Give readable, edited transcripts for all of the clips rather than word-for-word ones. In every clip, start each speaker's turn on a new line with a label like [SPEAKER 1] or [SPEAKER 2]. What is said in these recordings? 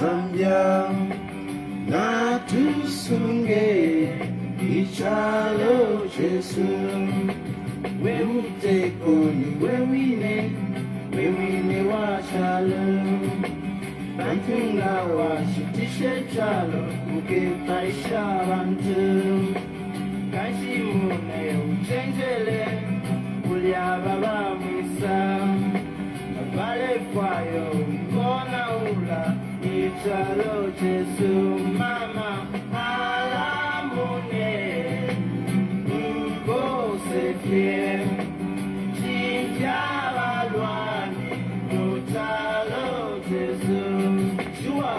[SPEAKER 1] Zambia na tusunge ichalo Jesu we utekoni we wine wa shalom bantunga wa shitishe chalo ukepaisha bantu kashi mune uchenjele ulia baba mwisa vale kwayo kona ula ichalo Jesu mama alamune ukose fie chinja balwani uchalo Jesu shua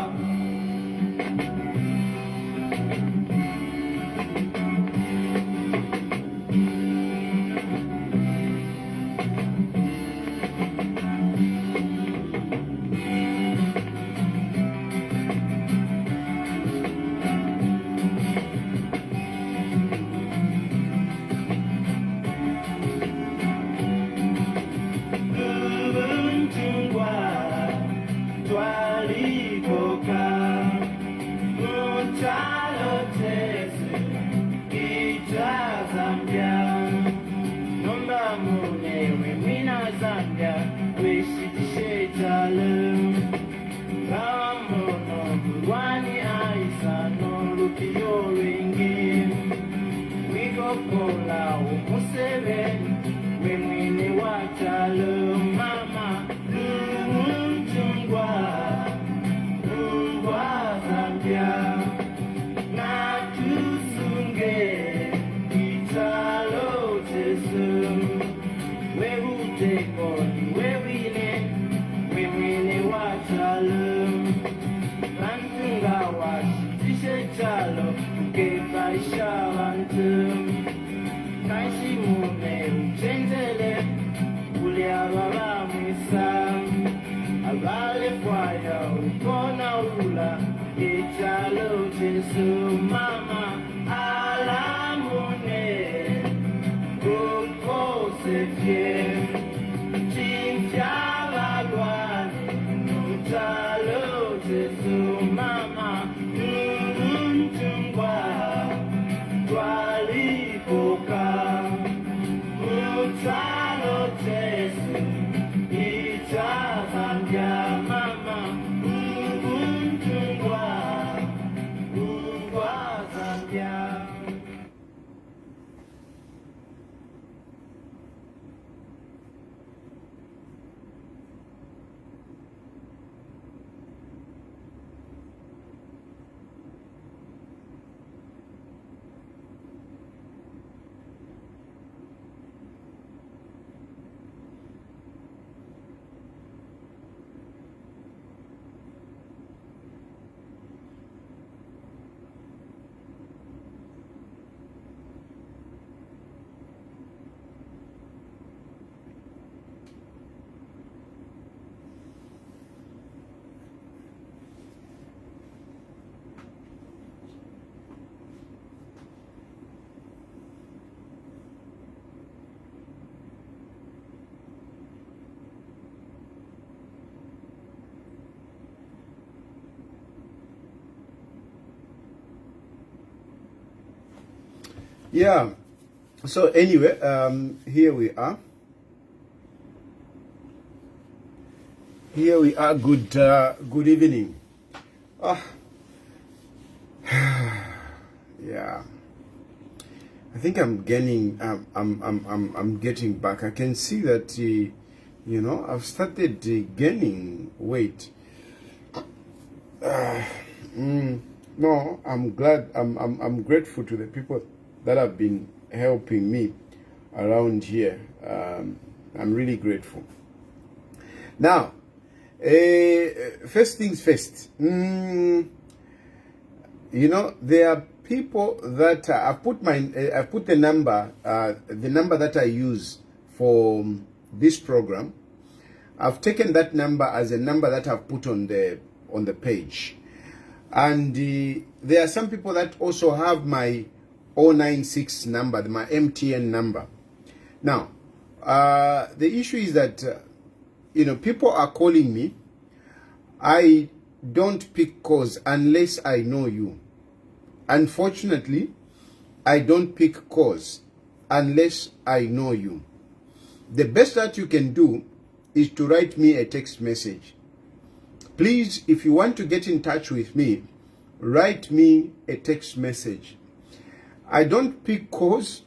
[SPEAKER 1] Yeah, so anyway, here we are. Good evening. Yeah, I think I'm getting back. I can see that I've started gaining weight. No, I'm glad. I'm grateful to the people that have been helping me around here. I'm really grateful. Now, first things first. There are people that I've put the number that I use for this program. I've taken that number as a number that I've put on the page, and there are some people that also have my 096 number, my MTN number. Now, the issue is that people are calling me. I don't pick calls unless I know you. Unfortunately, I don't pick calls unless I know you. The best that you can do is to write me a text message. Please, if you want to get in touch with me, write me a text message. I don't pick calls.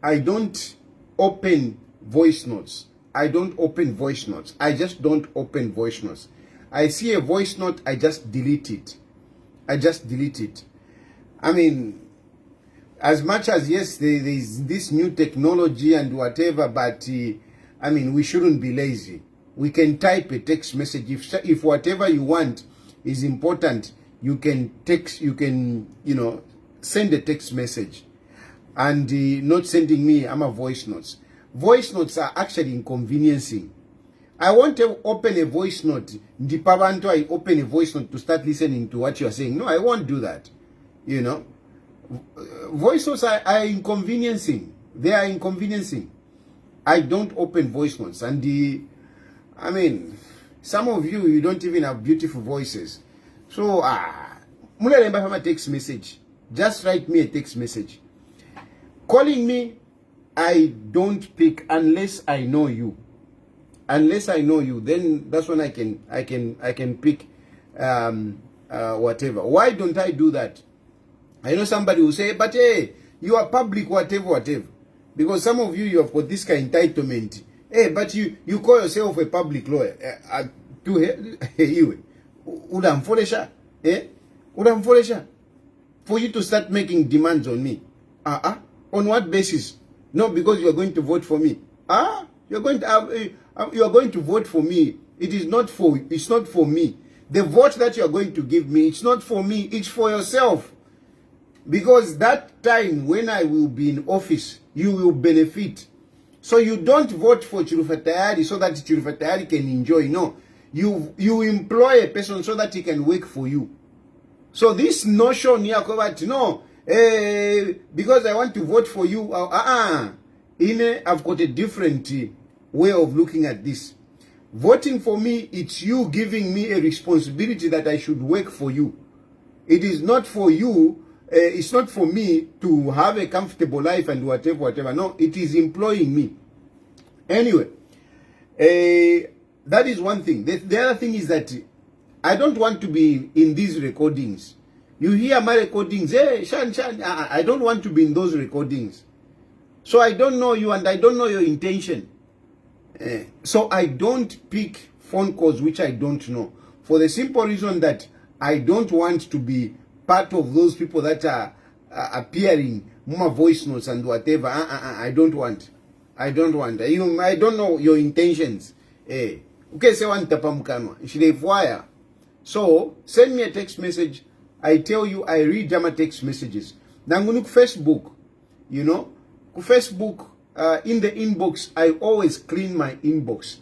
[SPEAKER 1] I don't open voice notes. I don't open voice notes. I just don't open voice notes. I see a voice note, I just delete it. I just delete it. I mean, as much as, yes, there is this new technology and whatever, but I mean, we shouldn't be lazy. We can type a text message. If whatever you want is important, you can text, you can, send a text message. And not sending me voice notes. Voice notes are actually inconveniencing. I want to open a voice note. I open a voice note to start listening to what you are saying. No, I won't do that. Voice notes are inconveniencing. They are inconveniencing. I don't open voice notes. And I mean, some of you don't even have beautiful voices. So, a text message. Just write me a text message. Calling me, I don't pick unless I know you. Unless I know you, then that's when I can pick whatever. Why don't I do that? I know somebody will say, but hey, you are public, whatever. Because some of you have got this kind of entitlement. Hey, but you call yourself a public lawyer. For you to start making demands on me. On what basis? No, because you are going to vote for me. You are going to vote for me. It's not for me. The vote that you are going to give me, it's not for me, it's for yourself. Because that time when I will be in office, you will benefit. So you don't vote for Chirufatayari so that Chirufatayari can enjoy. No. You employ a person so that he can work for you. So this notion here, no, because I want to vote for you, I've got a different way of looking at this. Voting for me, it's you giving me a responsibility that I should work for you. It is not for you, it's not for me to have a comfortable life and whatever. No, it is employing me. Anyway, that is one thing. The other thing is that I don't want to be in these recordings. You hear my recordings, hey, Shan, I don't want to be in those recordings. So I don't know you and I don't know your intention. So I don't pick phone calls which I don't know. For the simple reason that I don't want to be part of those people that are appearing, more voice notes and whatever. I don't want. I don't know your intentions. Okay, say one tapamukano. So send me a text message. I tell you, I read my text messages. Nangunu Facebook, Facebook, in the inbox, I always clean my inbox.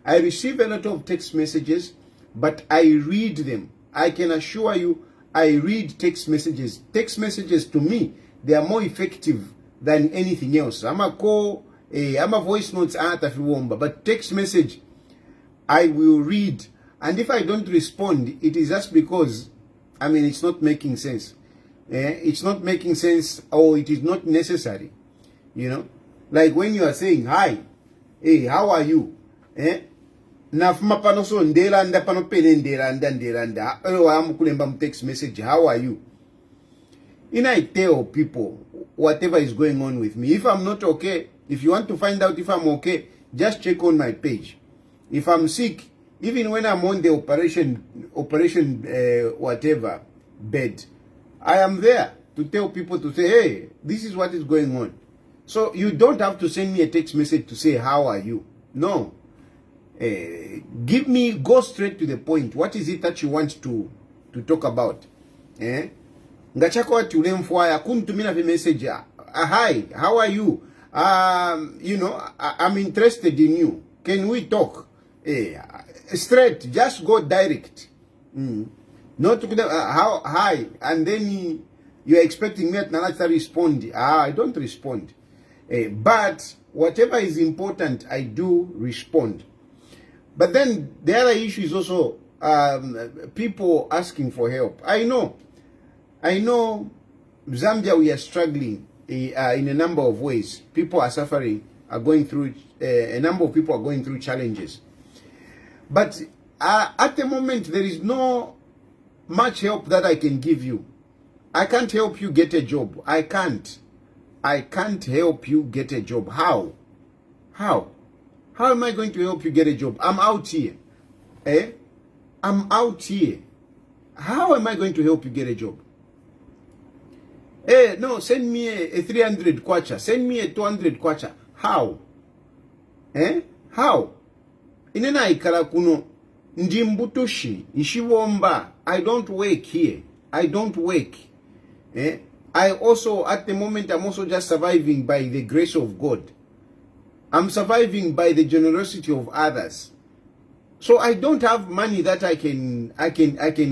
[SPEAKER 1] I receive a lot of text messages, but I read them. I can assure you, I read text messages. Text messages to me, they are more effective than anything else. I'm a voice notes, but text message, I will read. And if I don't respond, it is just because, it's not making sense. It's not making sense, or it is not necessary. Like when you are saying, hi, hey, how are you? Nafuma panoso ndela nda pano pele ndela. I'm text message, how are you? I tell people whatever is going on with me. If I'm not okay, if you want to find out if I'm okay, just check on my page. If I'm sick, even when I'm on the operation whatever bed, I am there to tell people to say, hey, this is what is going on. So you don't have to send me a text message to say, how are you? No. Go straight to the point. What is it that you want to talk about? Ngachako tulemfwaya kuntumina fi message. Hi, how are you? I'm interested in you. Can we talk? Straight, just go direct. Not how hi, and then you're expecting me to respond. I don't respond. But whatever is important, I do respond. But then the other issue is also people asking for help. I know Zambia, we are struggling in a number of ways. People are suffering, are going through, a number of people are going through challenges. But at the moment, there is no much help that I can give you. I can't help you get a job. I can't help you get a job. How am I going to help you get a job? I'm out here. I'm out here. How am I going to help you get a job? No, send me a 300 kwacha. Send me a 200 kwacha. How? How? Inena ikala kuno ndimbutushi nshibomba. I don't work here. I don't work. I also, at the moment, I'm also just surviving by the grace of God. I'm surviving by the generosity of others. So I don't have money that I can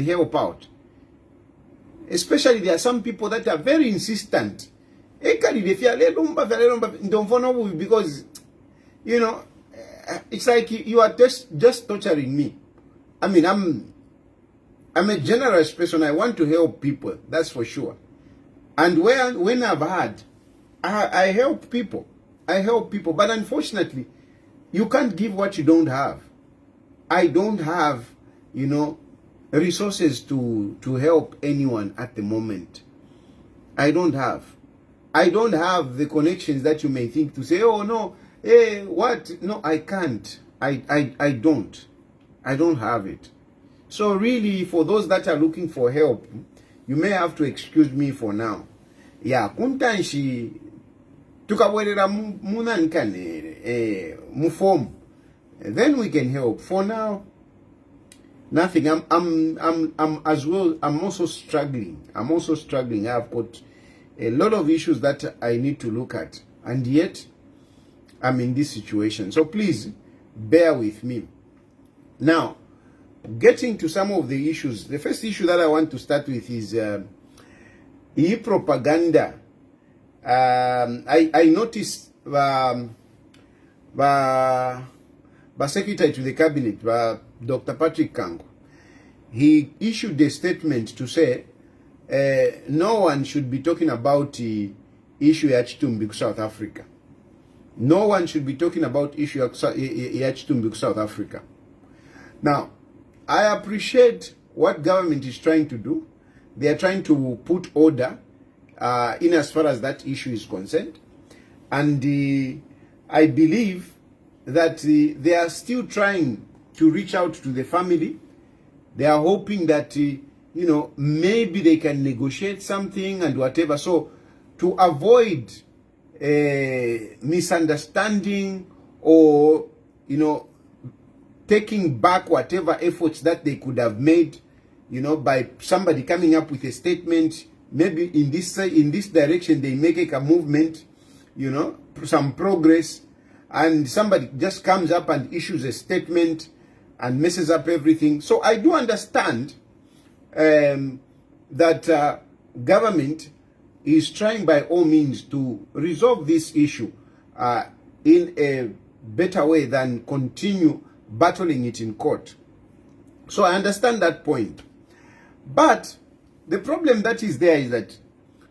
[SPEAKER 1] help out. Especially there are some people that are very insistent. Because, you know, it's like you are just torturing me. I mean, I'm a generous person. I want to help people. That's for sure. And when I've had, I help people. I help people. But unfortunately, you can't give what you don't have. I don't have, you know, resources to help anyone at the moment. I don't have the connections that you may think to say, oh no, what? No, I can't. I don't have it. So really, for those that are looking for help, you may have to excuse me for now. Yeah, kuntanshi tukabwerera munankane muform. Then we can help. For now, nothing. I'm as well. I'm also struggling. I've got a lot of issues that I need to look at, and yet I'm in this situation. So please bear with me. Now, getting to some of the issues. The first issue that I want to start with is propaganda. I noticed Secretary to the Cabinet, Dr. Patrick Kango, he issued a statement to say no one should be talking about the issue at Chitumbi, South Africa. No one should be talking about issue at Chitumbi, South Africa. Now, I appreciate what government is trying to do. They are trying to put order in as far as that issue is concerned. And I believe that they are still trying to reach out to the family. They are hoping that, you know, maybe they can negotiate something and whatever. So to avoid misunderstanding or, you know, taking back whatever efforts that they could have made, you know, by somebody coming up with a statement, maybe in this direction they make a movement, you know, some progress, and somebody just comes up and issues a statement and messes up everything. So I do understand that government is trying by all means to resolve this issue in a better way than continue battling it in court. So I understand that point. But the problem that is there is that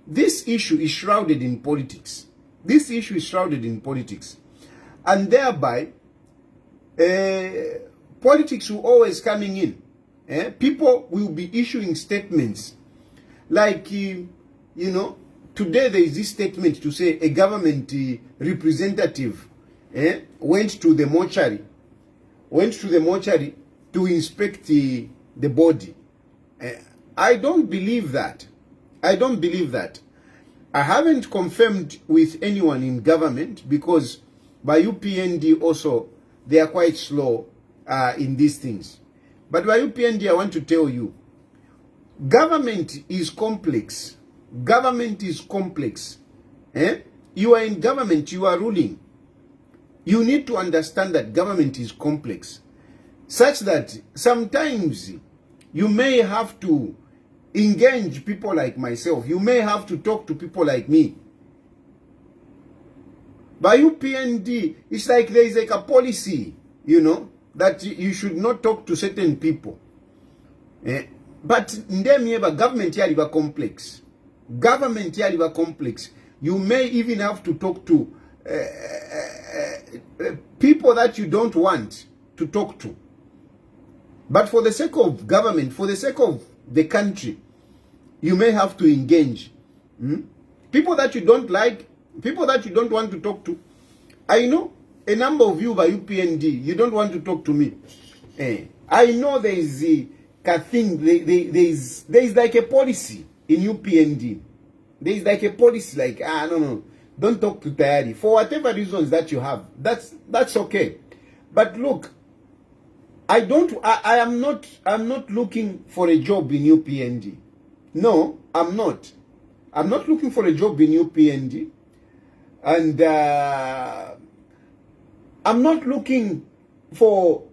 [SPEAKER 1] this issue is shrouded in politics. This issue is shrouded in politics. And thereby, politics will always coming in. People will be issuing statements. Like, you know, today there is this statement to say a government representative went to the mortuary to inspect the body. I don't believe that. I don't believe that. I haven't confirmed with anyone in government because by UPND also, they are quite slow in these things. But by UPND, I want to tell you, government is complex. Government is complex. You are in government, you are ruling. You need to understand that government is complex, such that sometimes you may have to engage people like myself. You may have to talk to people like me. By UPND, it's like there is like a policy, you know, that you should not talk to certain people. But ndemieba government yali ba complex. Government yali ba complex. You may even have to talk to people that you don't want to talk to. But for the sake of government, for the sake of the country, you may have to engage. People that you don't like, people that you don't want to talk to. I know a number of you by UPND, you don't want to talk to me. I know there is a thing, there is like a policy in UPND. There is like a policy like, no, don't talk to Tayari. For whatever reasons that you have, that's okay. But look, I'm not looking for a job in UPND. No, I'm not. I'm not looking for a job in UPND. And I'm not looking for,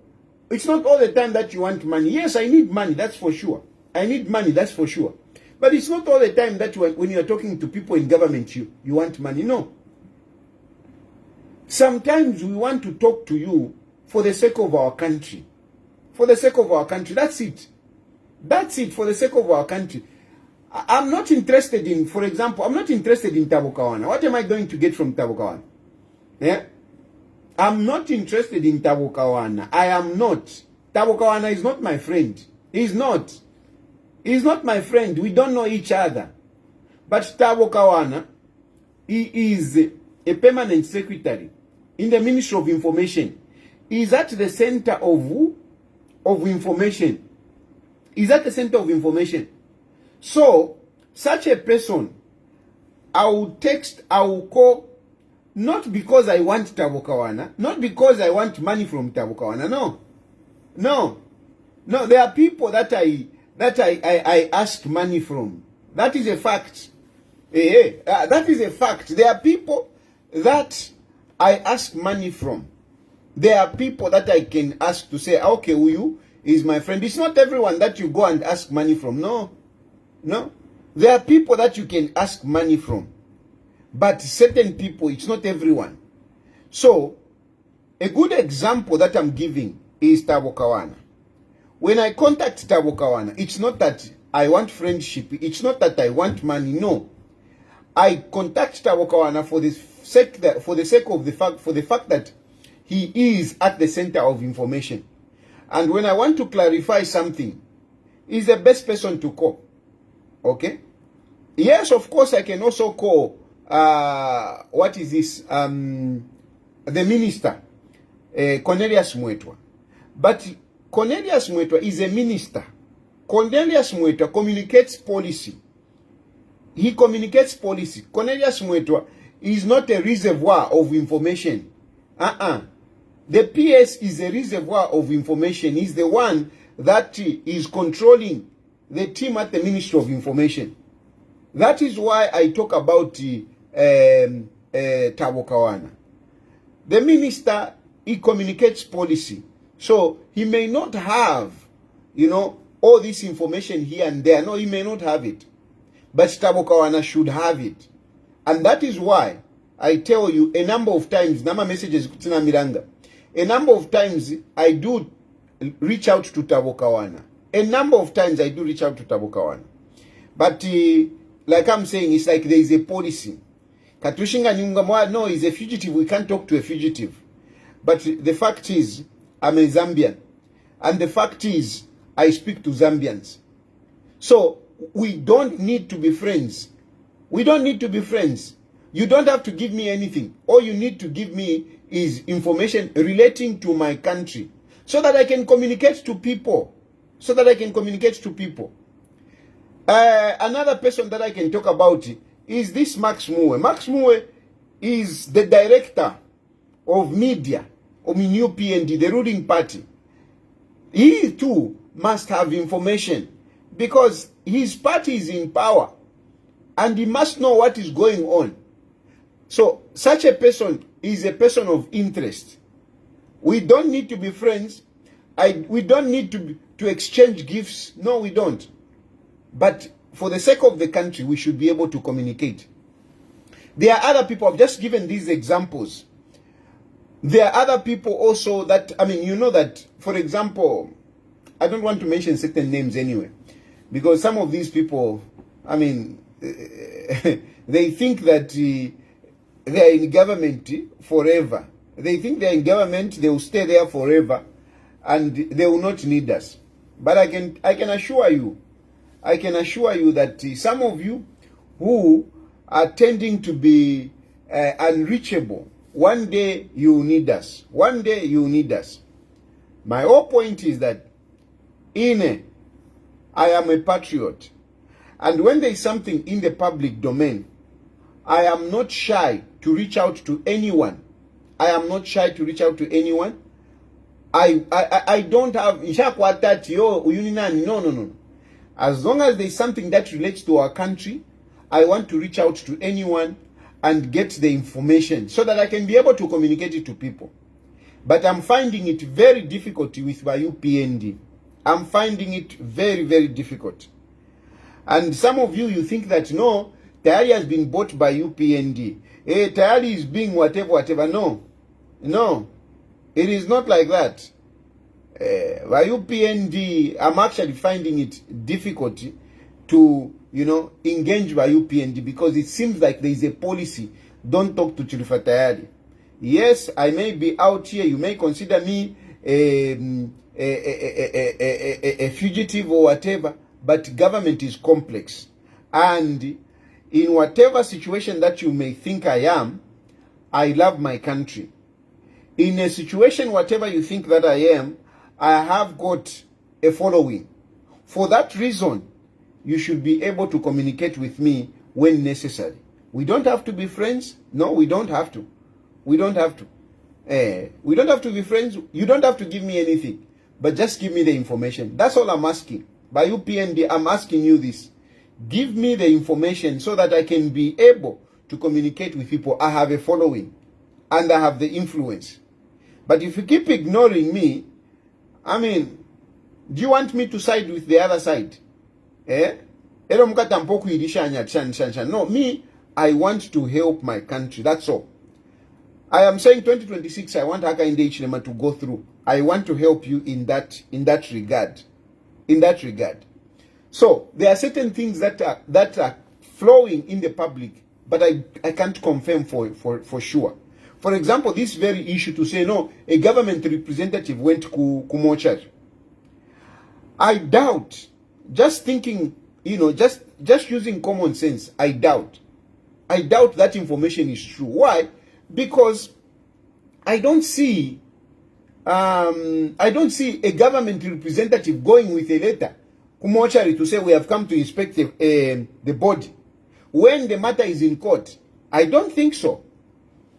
[SPEAKER 1] it's not all the time that you want money. Yes, I need money, that's for sure. I need money, that's for sure. But it's not all the time that when you're talking to people in government, you want money. No. Sometimes we want to talk to you for the sake of our country. For the sake of our country. That's it. That's it, for the sake of our country. I'm not interested in, for example, I'm not interested in Thabo Kawana. What am I going to get from Thabo Kawana? Yeah? I'm not interested in Thabo Kawana. I am not. Thabo Kawana is not my friend. He's not. He's not my friend. We don't know each other. But Thabo Kawana, he is a permanent secretary in the Ministry of Information. He's at the center of information. He's at the center of information. So, such a person, I will text, I will call, not because I want Thabo Kawana, not because I want money from Thabo Kawana, no. No. No, there are people that I ask money from. That is a fact. That is a fact. There are people that I ask money from. There are people that I can ask to say, okay, you is my friend. It's not everyone that you go and ask money from. No. No. There are people that you can ask money from. But certain people, it's not everyone. So, a good example that I'm giving is Thabo Kawana. When I contact Thabo Kawana, it's not that I want friendship. It's not that I want money. No. I contact Thabo Kawana for the sake of the fact that he is at the center of information. And when I want to clarify something, he's the best person to call. Okay? Yes, of course, I can also call, what is this? The minister, Cornelius Mwetwa. But Cornelius Mwetwa is a minister. Cornelius Mwetwa communicates policy. He communicates policy. Cornelius Mwetwa is not a reservoir of information. The PS is a reservoir of information. He's the one that is controlling the team at the Ministry of Information. That is why I talk about Thabo Kawana. The minister, he communicates policy. So he may not have, all this information here and there. No, he may not have it. But Thabo Kawana should have it. And that is why I tell you a number of times, Nama messages Kutina Miranga. A number of times I do reach out to Thabo Kawana. A number of times I do reach out to Thabo Kawana. But like I'm saying, it's like there is a policy. Katushinga Nyungamwa, no, he's a fugitive. We can't talk to a fugitive. But the fact is, I'm a Zambian. And the fact is, I speak to Zambians. So, we don't need to be friends. We don't need to be friends. You don't have to give me anything. All you need to give me is information relating to my country. So that I can communicate to people. So that I can communicate to people. Another person that I can talk about is this Max Muwe. Max Muwe is the director of media of UPND, the ruling party. He too must have information because his party is in power and he must know what is going on. So such a person is a person of interest. We don't need to be friends. We don't need to exchange gifts. No, we don't. But for the sake of the country, we should be able to communicate. There are other people, I've just given these examples. There are other people also that, that, for example, I don't want to mention certain names anyway, because some of these people, I mean, they think that they are in government forever. They think they are in government, they will stay there forever, and they will not need us. But I can assure you that some of you who are tending to be unreachable, one day you will need us. One day you will need us. My whole point is that I am a patriot. And when there is something in the public domain, I am not shy to reach out to anyone. I am not shy to reach out to anyone. I don't have no. As long as there is something that relates to our country, I want to reach out to anyone and get the information so that I can be able to communicate it to people. But I'm finding it very difficult with my UPND. I'm finding it very, very difficult. And some of you think that, no, Tayari has been bought by UPND. Tayari is being whatever. No. It is not like that. By UPND, I'm actually finding it difficult to, engage by UPND because it seems like there is a policy. Don't talk to Chirufa Tayari. Yes, I may be out here. You may consider me a fugitive or whatever, but government is complex. And in whatever situation that you may think I am, I love my country. In a situation, whatever you think that I am, I have got a following. For that reason, you should be able to communicate with me when necessary. We don't have to be friends. No, we don't have to. We don't have to. We don't have to be friends. You don't have to give me anything. But just give me the information. That's all I'm asking. By UPND, I'm asking you this. Give me the information so that I can be able to communicate with people. I have a following. And I have the influence. But if you keep ignoring me, I mean, do you want me to side with the other side? No, me, I want to help my country. That's all. I am saying 2026, I want Haka Inde Ichilema to go through. I want to help you in that regard. In that regard. So, there are certain things that are flowing in the public, but I can't confirm for sure. For example, this very issue to say, no, a government representative went to Kumochar. I doubt, just thinking, just using common sense, I doubt that information is true. Why? Because I don't see a government representative going with a letter Kumochari to say we have come to inspect the body when the matter is in court. I don't think so.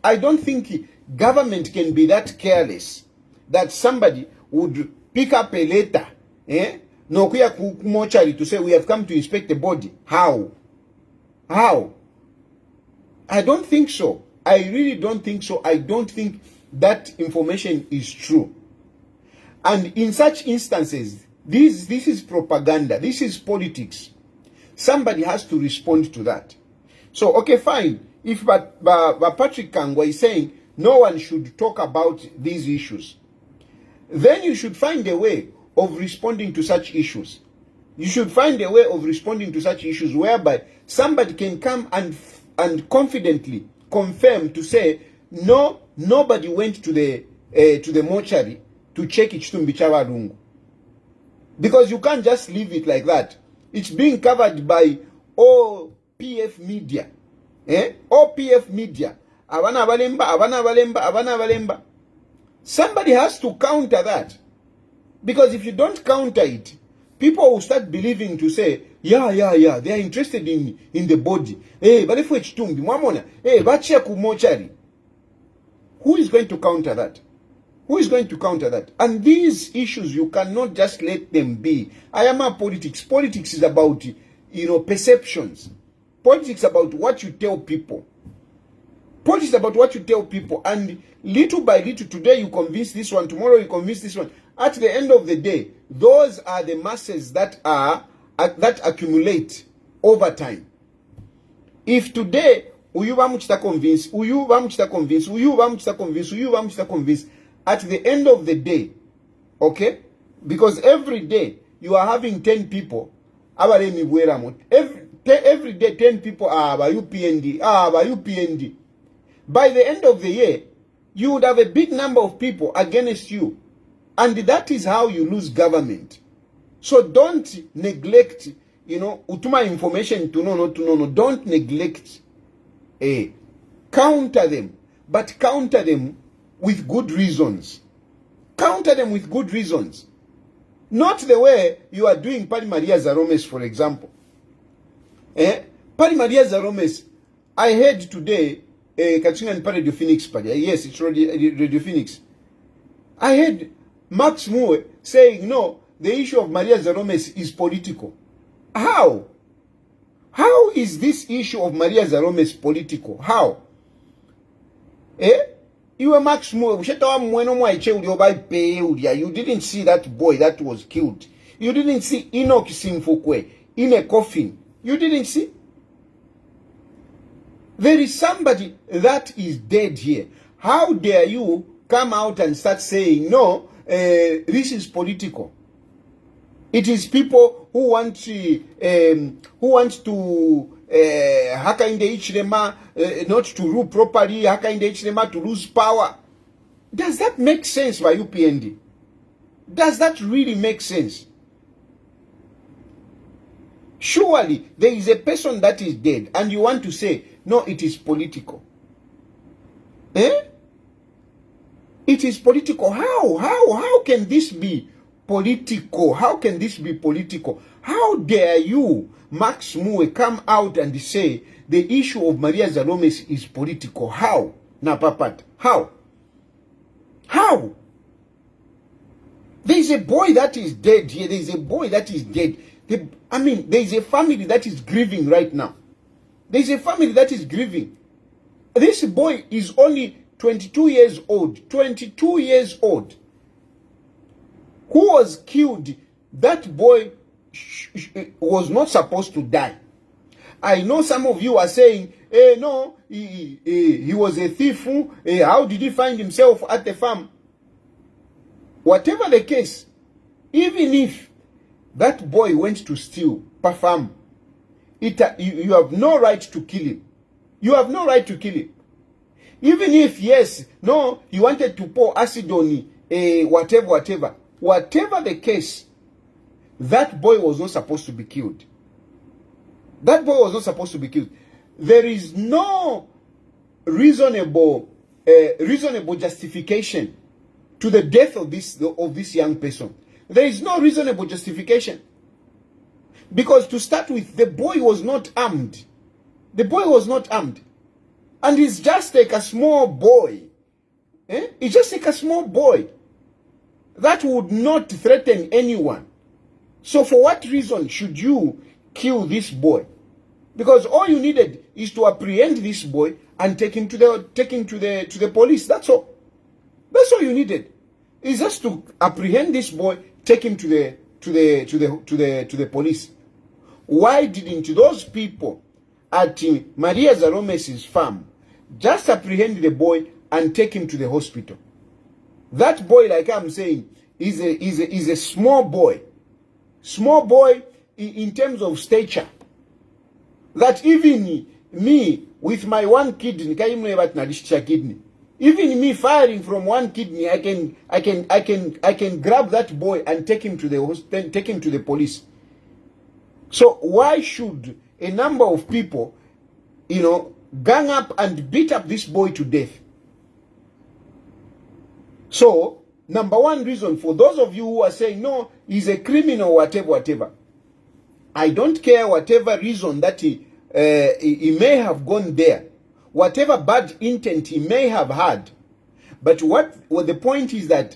[SPEAKER 1] I don't think government can be that careless that somebody would pick up a letter, no kuya Kumochari to say we have come to inspect the body. How? I don't think so. I really don't think so. I don't think that information is true. And in such instances, this is propaganda. This is politics. Somebody has to respond to that. So, okay, fine. If Patrick Kangwa is saying no one should talk about these issues, then you should find a way of responding to such issues. You should find a way of responding to such issues whereby somebody can come and confidently confirm to say, no, nobody went to the mortuary to check Ichitumbi Chawarungu. Because you can't just leave it like that. It's being covered by all PF media. All PF media. Abana Valemba. Somebody has to counter that. Because if you don't counter it, people will start believing to say, yeah, they are interested in the body. Who is going to counter that? Who is going to counter that? And these issues, you cannot just let them be. I am a politics. Politics is about, perceptions. Politics is about what you tell people. Politics is about what you tell people. And little by little, today you convince this one, tomorrow you convince this one. At the end of the day, those are the masses that accumulate over time. If today, uyu bamuchita convince, at the end of the day, okay, Because every day you are having 10 people. Every day 10 people are by UPND. By UPND. By the end of the year, you would have a big number of people against you. And that is how you lose government. So don't neglect, utuma information to no. Don't neglect. Counter them. But counter them with good reasons. Counter them with good reasons. Not the way you are doing Pari Maria Zalomis, for example. Pari Maria Zalomis, I heard today, Katunga and Radio Phoenix, yes, it's Radio Phoenix. I heard Max Moore saying, no, the issue of Maria Zalomis is political. How? How is this issue of Maria Zalomis political? How? You were Max Moore. You didn't see that boy that was killed. You didn't see Enoch Simfukwe in a coffin. You didn't see? There is somebody that is dead here. How dare you come out and start saying, no, this is political. It is people who want to Hakainde Ichilema not to rule properly, Hakainde Ichilema to lose power. Does that make sense by UPND? Does that really make sense? Surely there is a person that is dead and you want to say, no, it is political. It is political. How can this be political? How can this be political? How dare you, Max Moore, come out and say the issue of Maria Zalomis is political? How? Napapat. How? How? There is a boy that is dead here. There is a boy that is dead. There is a family that is grieving right now. There is a family that is grieving. This boy is only 22 years old. 22 years old. Who was killed? That boy was not supposed to die. I know some of you are saying, no, he was a thief. How did he find himself at the farm? Whatever the case, even if that boy went to steal per farm, you have no right to kill him. You have no right to kill him. Even if, yes, no, he wanted to pour acid on whatever. Whatever the case, that boy was not supposed to be killed. That boy was not supposed to be killed. There is no reasonable justification to the death of this young person. There is no reasonable justification. Because to start with, the boy was not armed. The boy was not armed. And he's just like a small boy. He's just like a small boy. That would not threaten anyone. So for what reason should you kill this boy? Because all you needed is to apprehend this boy and take him to the police. That's all. That's all you needed. Is just to apprehend this boy, take him to the police. Why didn't those people at Maria Zalomis' farm just apprehend the boy and take him to the hospital? That boy, like I'm saying, is a small boy. Small boy in terms of stature. That even me, with my one kidney, even me firing from one kidney, I can grab that boy and take him to the police. So why should a number of people, gang up and beat up this boy to death? So, number one reason, for those of you who are saying, no, he's a criminal, whatever. I don't care whatever reason that he may have gone there. Whatever bad intent he may have had. But what the point is that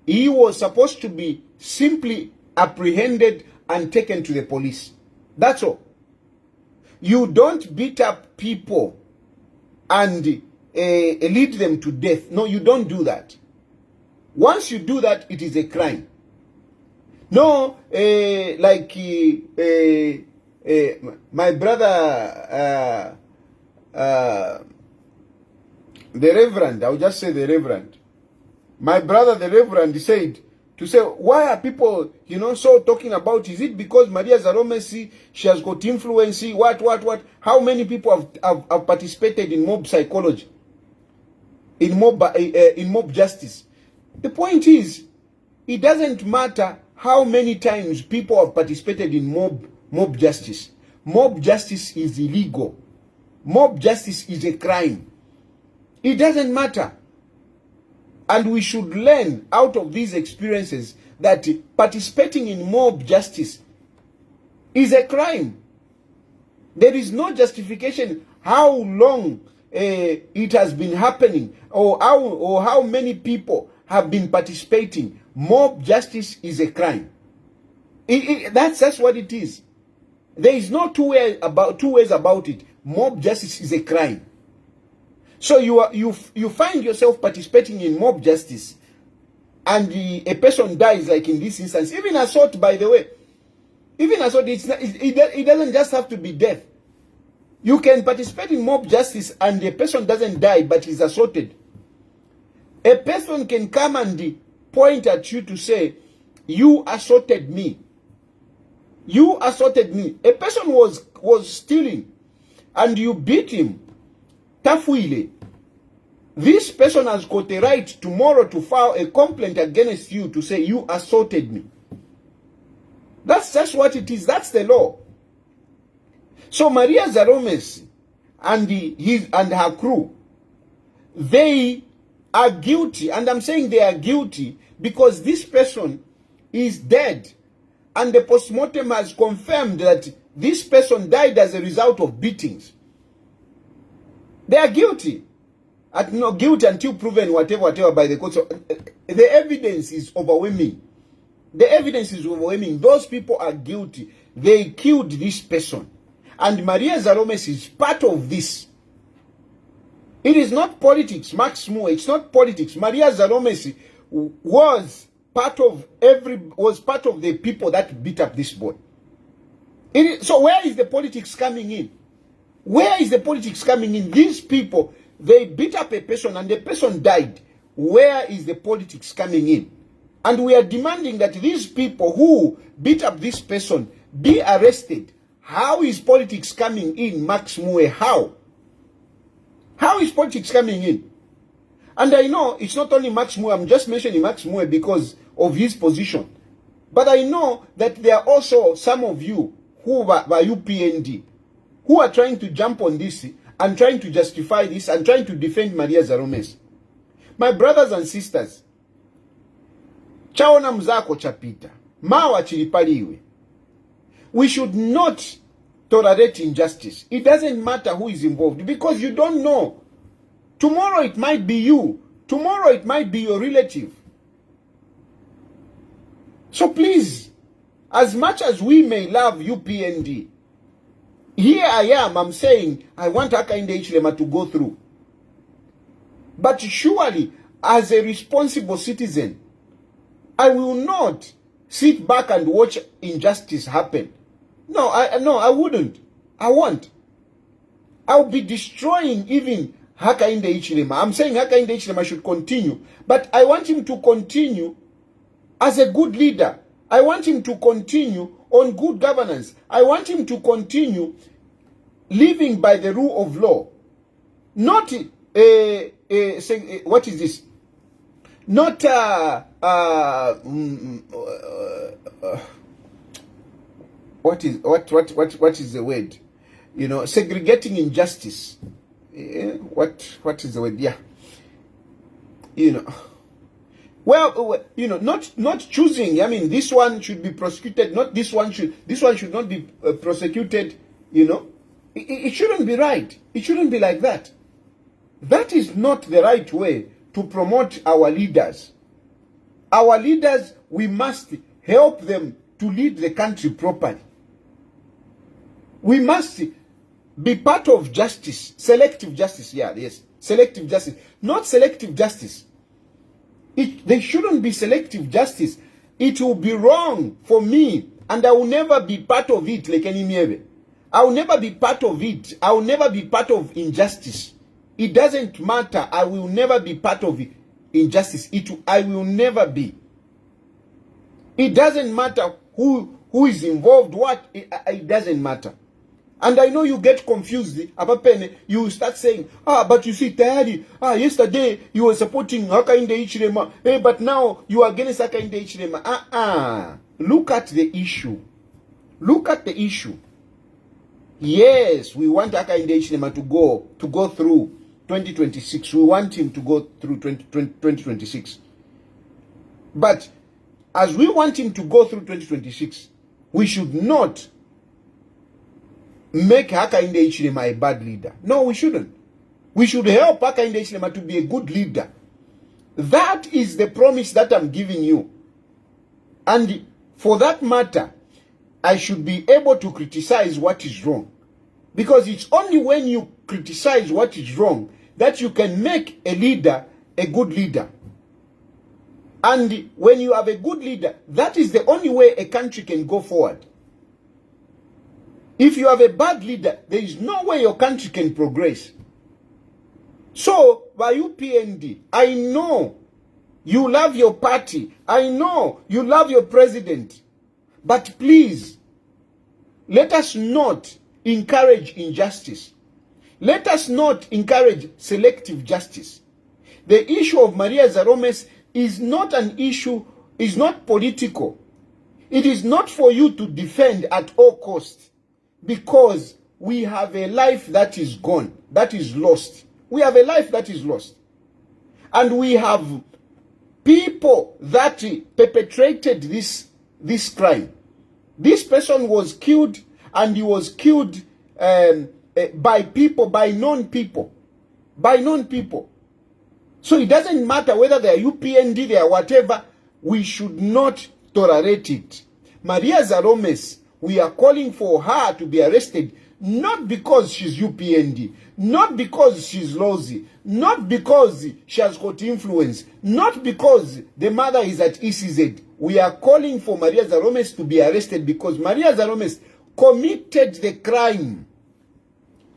[SPEAKER 1] he was supposed to be simply apprehended and taken to the police. That's all. You don't beat up people and lead them to death. No, you don't do that. Once you do that, it is a crime. No, my brother, the Reverend, I'll just say the Reverend. My brother, the Reverend, said, to say, why are people, so talking about, is it because Maria Zalomis, she has got influence, what? How many people have participated in mob psychology, in mob justice? The point is, it doesn't matter how many times people have participated in mob justice. Mob justice is illegal. Mob justice is a crime. It doesn't matter. And we should learn out of these experiences that participating in mob justice is a crime. There is no justification how long it has been happening, or how many people have been participating. Mob justice is a crime. That's what it is. There is no two ways about it. Mob justice is a crime. So you find yourself participating in mob justice, and a person dies, like in this instance. Even assault, by the way, even assault, it doesn't just have to be death. You can participate in mob justice and the person doesn't die, but is assaulted. A person can come and point at you to say, you assaulted me. You assaulted me. A person was stealing and you beat him. Tafuile. This person has got a right tomorrow to file a complaint against you to say you assaulted me. That's just what it is. That's the law. So Maria Zalomis and her crew, they are guilty. And I'm saying they are guilty because this person is dead. And the postmortem has confirmed that this person died as a result of beatings. They are guilty. Guilty until proven whatever by the court. So, the evidence is overwhelming. The evidence is overwhelming. Those people are guilty. They killed this person. And Maria Zalomis is part of this. It is not politics, Max Moore. It's not politics. Maria Zalomis was part of the people that beat up this boy. So where is the politics coming in? Where is the politics coming in? These people, they beat up a person and the person died. Where is the politics coming in? And we are demanding that these people who beat up this person be arrested. How is politics coming in, Max Moore? How? How is politics coming in? And I know it's not only Max Moore. I'm just mentioning Max Moore because of his position. But I know that there are also some of you who are UPND, who are trying to jump on this and trying to justify this and trying to defend Maria Zalomis. My brothers and sisters, chaona mzako chapita, mawa chilipaliwe. We should not tolerate injustice. It doesn't matter who is involved because you don't know. Tomorrow it might be you. Tomorrow it might be your relative. So please, as much as we may love UPND, here I am, I'm saying, I want Hakainde Hichilema to go through. But surely, as a responsible citizen, I will not sit back and watch injustice happen. No, I wouldn't. I won't. I'll be destroying even Hakainde Hichilema. I'm saying Hakainde Hichilema should continue, but I want him to continue as a good leader. I want him to continue on good governance. I want him to continue living by the rule of law. Not saying, what is this? Not what is the word? You know, segregating injustice. What is the word? Yeah. You know. Well, you know, not choosing. I mean, this one should be prosecuted. Not this one should. This one should not be prosecuted. You know, it shouldn't be right. It shouldn't be like that. That is not the right way to promote our leaders. Our leaders, we must help them to lead the country properly. We must be part of justice, selective justice. Yeah, yes, selective justice, not selective justice. There shouldn't be selective justice. It will be wrong for me, and I will never be part of it like any mere. I will never be part of it. I will never be part of injustice. It doesn't matter. I will never be part of it. Injustice. I will never be. It doesn't matter who is involved, what, it doesn't matter. And I know you get confused. You start saying, but you see, Tayari, yesterday you were supporting Hakainde Hichilema, but now you are against Hakainde Hichilema. Look at the issue. Look at the issue. Yes, we want Hakainde Hichilema to go through 2026. We want him to go through 2026. But as we want him to go through 2026, we should not make Hakainde Hichilema a bad leader. No, we shouldn't. We should help Hakainde Hichilema to be a good leader. That is the promise that I'm giving you. And for that matter, I should be able to criticize what is wrong. Because it's only when you criticize what is wrong that you can make a leader a good leader. And when you have a good leader, that is the only way a country can go forward. If you have a bad leader, there is no way your country can progress. So, by UPND, I know you love your party. I know you love your president. But please, let us not encourage injustice. Let us not encourage selective justice. The issue of Maria Zalomis is not an issue, is not political. It is not for you to defend at all costs. Because we have a life that is gone, that is lost. We have a life that is lost. And we have people that perpetrated this crime. This person was killed, and he was killed by people, by non-people. By non-people. So it doesn't matter whether they are UPND, they are whatever. We should not tolerate it. Maria Zalomis, we are calling for her to be arrested, not because she's UPND, not because she's lousy, not because she has got influence, not because the mother is at ECZ. We are calling for Maria Zalomis to be arrested because Maria Zalomis committed the crime.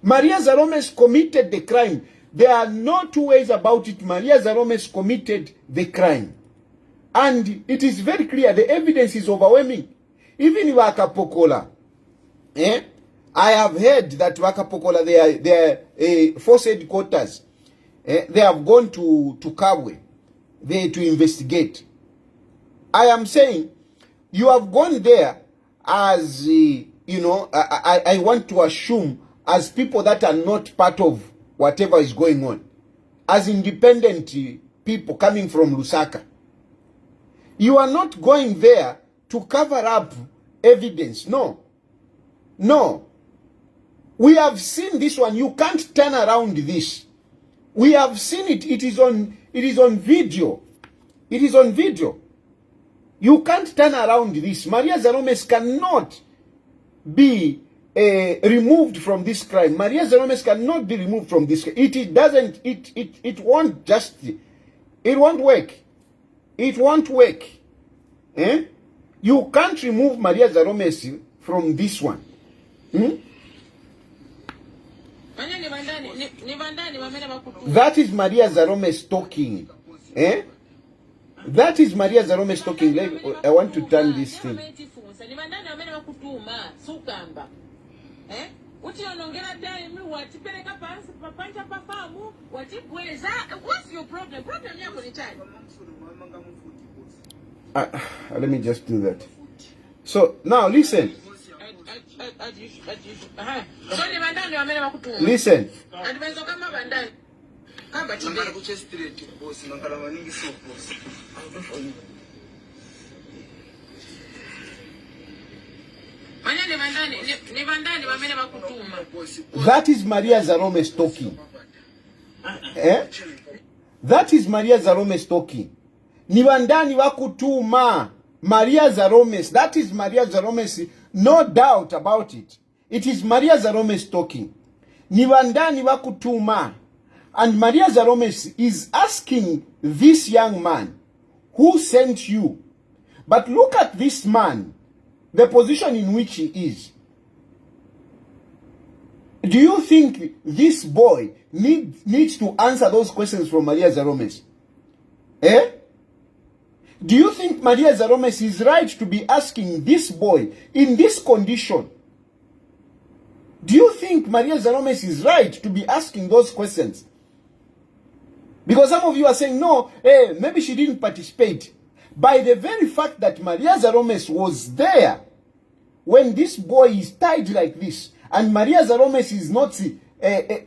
[SPEAKER 1] Maria Zalomis committed the crime. There are no two ways about it. Maria Zalomis committed the crime. And it is very clear. The evidence is overwhelming. Even Wakapokola, I have heard that Wakapokola, their force headquarters, they have gone to Kabwe there to investigate. I am saying, you have gone there as, I want to assume, as people that are not part of whatever is going on, as independent people coming from Lusaka. You are not going there to cover up evidence. No. No. We have seen this one. You can't turn around this. We have seen it. It is on video. It is on video. You can't turn around this. Maria Zalomis cannot be removed from this crime. Maria Zalomis cannot be removed from this crime. It won't just, it won't work. It won't work. You can't remove Maria Zalomis from this one. That is Maria Zalomis talking. That is Maria Zalomis talking. I want to turn this thing. What's your problem? Let me just do that. So now listen. Listen. That is Maria Zalomis talking. That is Maria Zalomis talking. Nibandani wakutuma. Maria Zalomis. That is Maria Zalomis. No doubt about it. It is Maria Zalomis talking. Nibandani wakutuma. And Maria Zalomis is asking this young man, who sent you? But look at this man, the position in which he is. Do you think this boy needs to answer those questions from Maria Zalomis? Do you think Maria Zalomis is right to be asking this boy in this condition? Do you think Maria Zalomis is right to be asking those questions? Because some of you are saying, no, maybe she didn't participate. By the very fact that Maria Zalomis was there when this boy is tied like this, and Maria Zalomis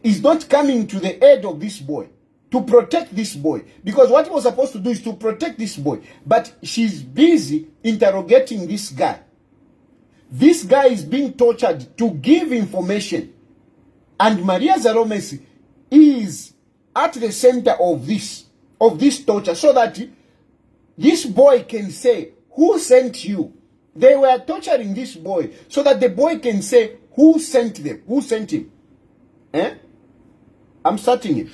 [SPEAKER 1] is not coming to the aid of this boy to protect this boy, because what he was supposed to do is to protect this boy, but she's busy interrogating this guy. This guy is being tortured to give information, and Maria Zalomis is at the center of this torture, so that this boy can say, who sent you? They were torturing this boy so that the boy can say, who sent them? Who sent him? I'm starting it.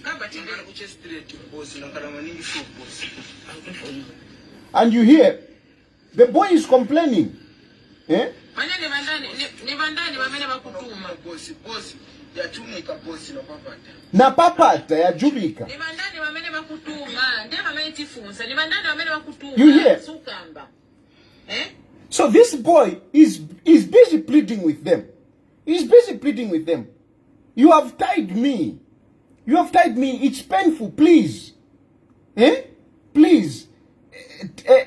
[SPEAKER 1] And you hear, the boy is complaining. Na papata ya Jubika. You hear? So this boy is busy pleading with them. He's busy pleading with them. You have tied me. You have tied me. It's painful. Please. Please.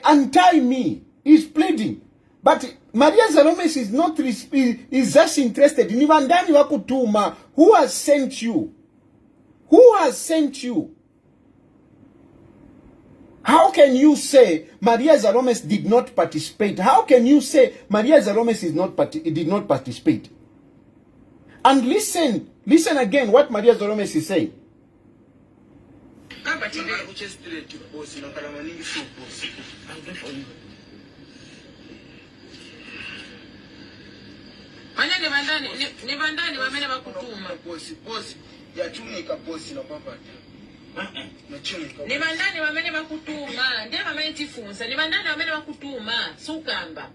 [SPEAKER 1] Untie me. He's pleading. But Maria Zalomis is not, is just interested. Nibandani wakutuma. Who has sent you? Who has sent you? How can you say Maria Zalomis did not participate? How can you say Maria Zalomis did not participate? And listen again what Maria Zalomis is saying.
[SPEAKER 2] Nibandani wamene bakutuma ndiye wamene tifunsa nibandani wamene bakutuma sukamba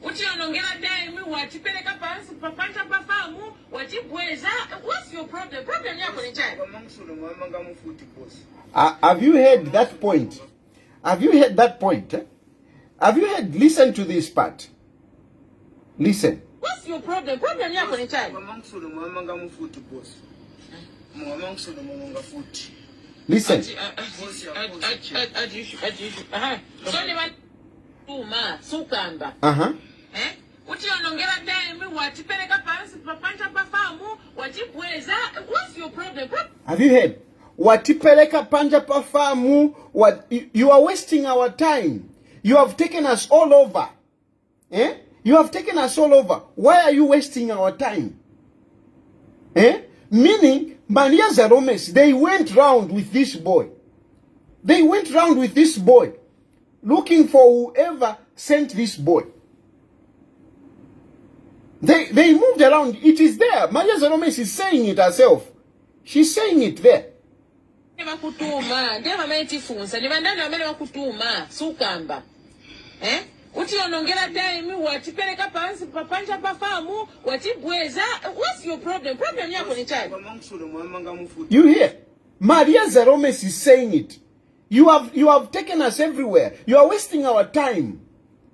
[SPEAKER 2] utionongera time watipeleka pansi papanja pafamu watibweza. What's your problem? Problem yako ni chani?
[SPEAKER 1] Have you heard that point? Have you heard that point? Have you heard? Listen to this part. Listen.
[SPEAKER 2] What's your problem? Problem yako ni chani?
[SPEAKER 1] Listen.
[SPEAKER 2] What's your problem?
[SPEAKER 1] Have you heard? Watipeleka panja pafamu. What? You are wasting our time. You have taken us all over. You have taken us all over. Why are you wasting our time? Meaning, Maria Zalomis, they went round with this boy. They went round with this boy, looking for whoever sent this boy. They moved around. It is there. Maria Zalomis is saying it herself. She's saying it there.
[SPEAKER 2] Utionongera time watipeleka pansi papanja pafamu watibweza. What's your problem? Problem yako ni chani?
[SPEAKER 1] You hear? Maria Zalomis is saying it. You have taken us everywhere. You are wasting our time.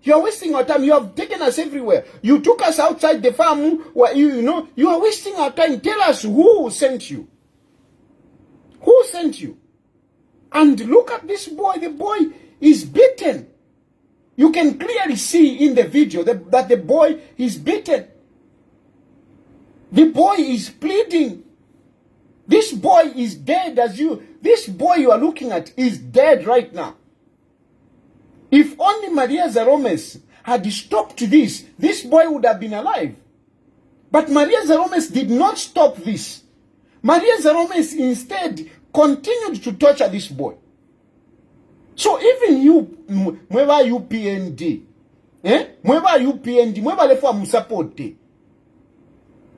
[SPEAKER 1] You are wasting our time. You have taken us everywhere. You took us outside the farm. Where you are wasting our time. Tell us who sent you. Who sent you? And look at this boy. The boy is beaten. You can clearly see in the video that the boy is beaten. The boy is pleading. This boy is dead this boy you are looking at is dead right now. If only Maria Zalomis had stopped this boy would have been alive. But Maria Zalomis did not stop this. Maria Zalomis instead continued to torture this boy. So even you, mweba UPND, mweba UPND, mweba lefwa musapote.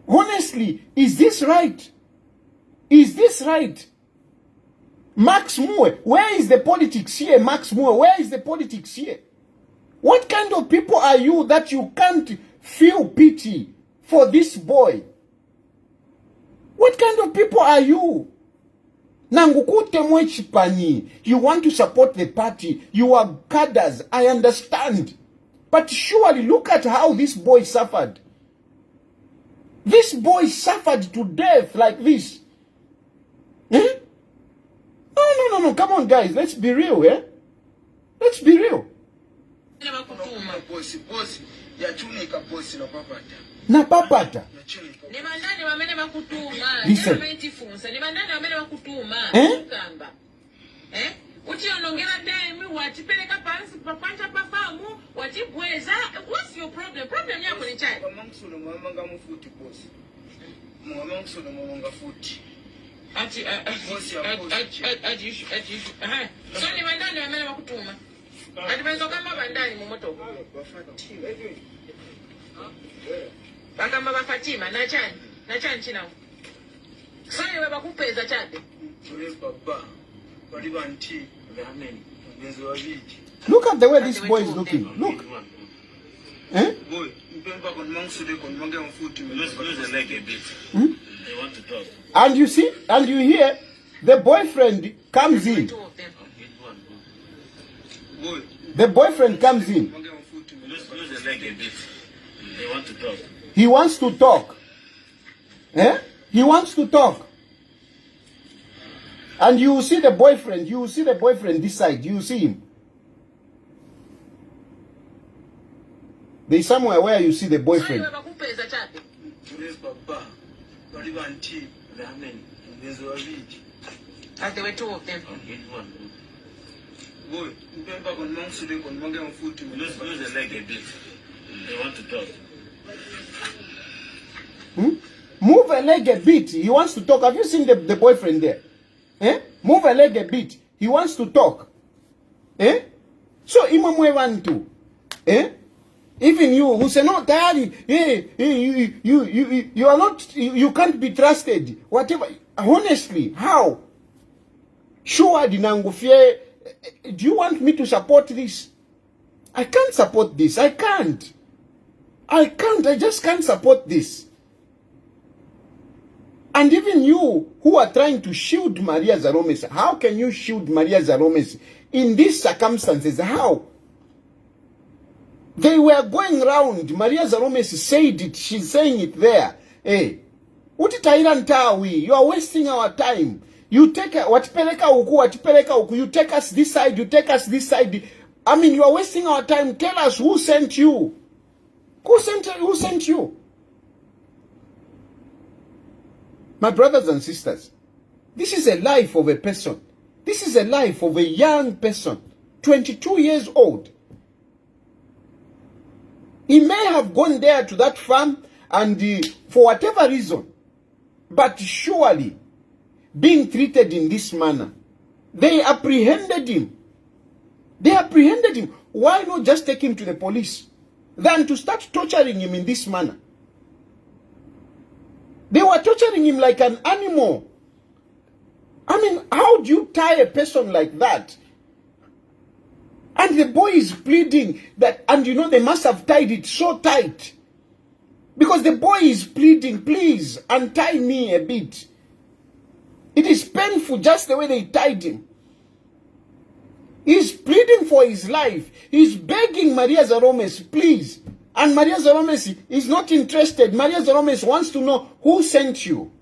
[SPEAKER 1] Honestly, is this right? Is this right? Max Moore, where is the politics here? Max Moore, where is the politics here? What kind of people are you that you can't feel pity for this boy? What kind of people are you? Nangukute mwechipani. You want to support the party. You are cadres. I understand. But surely look at how this boy suffered. This boy suffered to death like this. Eh? No. Come on, guys. Let's be real, eh? Let's be real. Na papata. Listen.
[SPEAKER 2] What's your problem? Problem yako ni chai. So ni bandani wamene wakutuma. Atibenzo kama bandani mumoto. Bakamba bafatima na chani china. So ni wewe bakupeza chade.
[SPEAKER 1] Look at the way this boy is looking. Look. Eh? Hmm? And you see, and you hear, the boyfriend comes in. The boyfriend comes in. He wants to talk. Eh? He wants to talk. And you see the boyfriend, this side, you see him. There is somewhere where you see the boyfriend.
[SPEAKER 2] There were two of them.
[SPEAKER 1] Move a leg a bit. He wants to talk. Have you seen the boyfriend there? Eh? Move a leg a bit. He wants to talk. Eh? So imamwe want to. Eh? Even you who say no, Daddy, you are not, you can't be trusted. Whatever. Honestly, how? Sure, Dinangufie, do you want me to support this? I can't support this. I can't. I just can't support this. And even you who are trying to shield Maria Zalomis, how can you shield Maria Zalomis in these circumstances? How? They were going round. Maria Zalomis said it. She's saying it there. Hey, you are wasting our time. You take you take us this side. You take us this side. I mean, you are wasting our time. Tell us who sent you. Who sent you? My brothers and sisters, this is a life of a person. This is a life of a young person, 22 years old. He may have gone there to that farm and for whatever reason, but surely being treated in this manner, they apprehended him. Why not just take him to the police than to start torturing him in this manner? They were torturing him like an animal. I mean, how do you tie a person like that? And the boy is pleading that, and you know, they must have tied it so tight. Because the boy is pleading, please, untie me a bit. It is painful just the way they tied him. He's pleading for his life. He's begging Maria Zalomis, please. And Maria Zalomis is not interested. Maria Zalomis wants to know who sent you.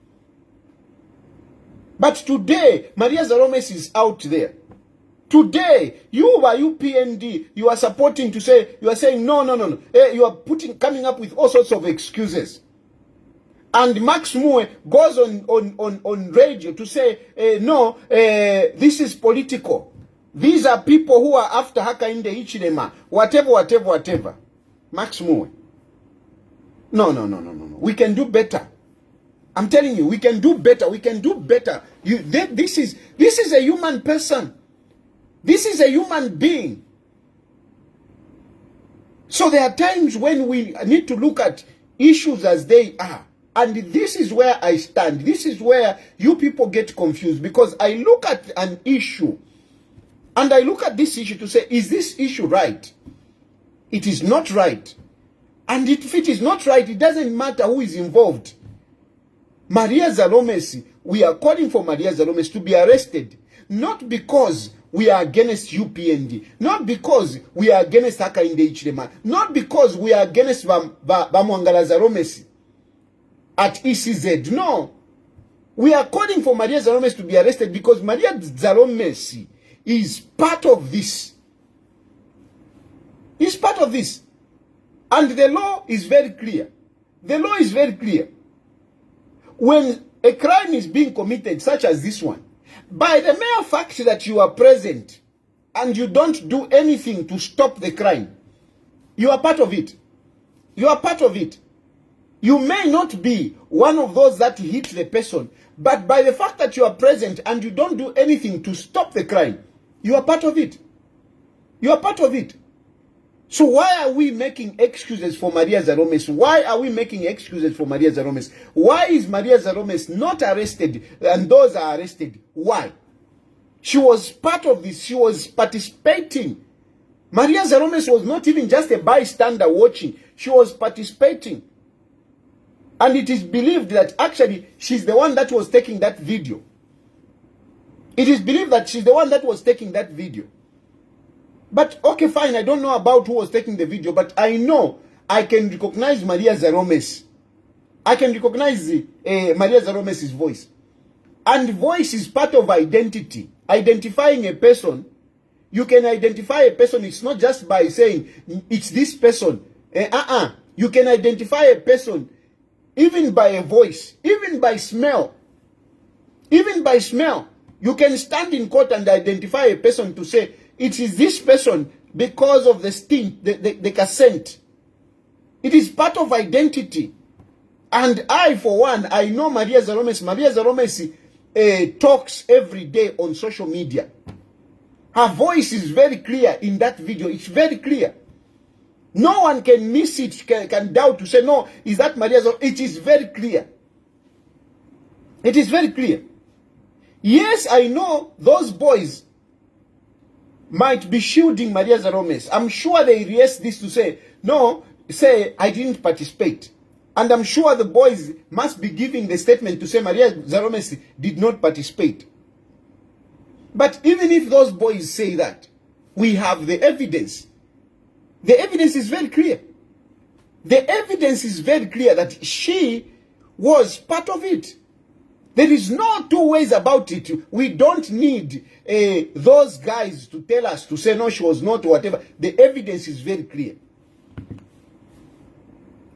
[SPEAKER 1] But today, Maria Zalomis is out there. Today, you by UPND, you are supporting to say, you are saying, no. You are coming up with all sorts of excuses. And Max Moore goes on radio to say, no, this is political. These are people who are after Hakainde Hichilema. Whatever. Max Moore. No. We can do better. I'm telling you, we can do better. This is a human person. This is a human being. So there are times when we need to look at issues as they are. And this is where I stand. This is where you people get confused. Because I look at an issue. And I look at this issue to say, is this issue right? It is not right. And if it is not right, it doesn't matter who is involved. Maria Zalomis, we are calling for Maria Zalomis to be arrested, not because we are against UPND, not because we are against Hakainde Hichilema, not because we are against Bamwangala Zalomis at ECZ. No. We are calling for Maria Zalomis to be arrested because Maria Zalomis is part of this. Is part of this. And the law is very clear. The law is very clear. When a crime is being committed, such as this one, by the mere fact that you are present and you don't do anything to stop the crime, you are part of it. You are part of it. You may not be one of those that hit the person, but by the fact that you are present and you don't do anything to stop the crime, you are part of it. You are part of it. So why are we making excuses for Maria Zalomis? Why are we making excuses for Maria Zalomis? Why is Maria Zalomis not arrested and those are arrested? Why? She was part of this. She was participating. Maria Zalomis was not even just a bystander watching. She was participating. And it is believed that actually she's the one that was taking that video. It is believed that she's the one that was taking that video. But okay, fine, I don't know about who was taking the video, but I know I can recognize Maria Zalomis. I can recognize Maria Zalomis' voice. And voice is part of identity. Identifying a person, you can identify a person, it's not just by saying, it's this person. You can identify a person even by a voice, even by smell. Even by smell. You can stand in court and identify a person to say, it is this person because of the stint, the consent. It is part of identity. And I, for one, I know Maria Zalomis. Maria Zalomis talks every day on social media. Her voice is very clear in that video. It's very clear. No one can miss it, can doubt to say, no, is that Maria Zalomis? It is very clear. It is very clear. Yes, I know those boys might be shielding Maria Zalomis. I'm sure they erase this to say, no, say I didn't participate. And I'm sure the boys must be giving the statement to say Maria Zalomis did not participate. But even if those boys say that, we have the evidence. The evidence is very clear. The evidence is very clear that she was part of it. There is no two ways about it. We don't need those guys to tell us, to say, no, she was not, whatever. The evidence is very clear.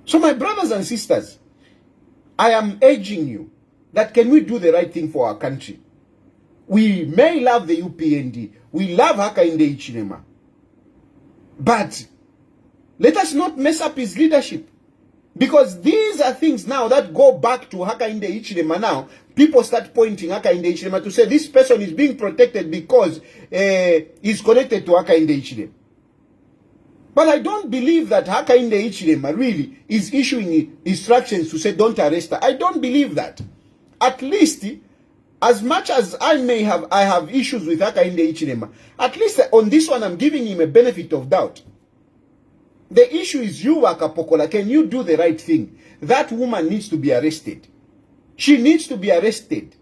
[SPEAKER 1] So my brothers and sisters, I am urging you that can we do the right thing for our country? We may love the UPND. We love Hakainde Hichilema. But let us not mess up his leadership. Because these are things now that go back to Hakainde Hichilema now. People start pointing Hakainde Hichilema to say this person is being protected because he's connected to Hakainde Hichilema. But I don't believe that Hakainde Hichilema really is issuing instructions to say don't arrest her. I don't believe that. At least, as much as I have issues with Hakainde Hichilema, at least on this one I'm giving him a benefit of doubt. The issue is you, Akapokola, can you do the right thing? That woman needs to be arrested. She needs to be arrested.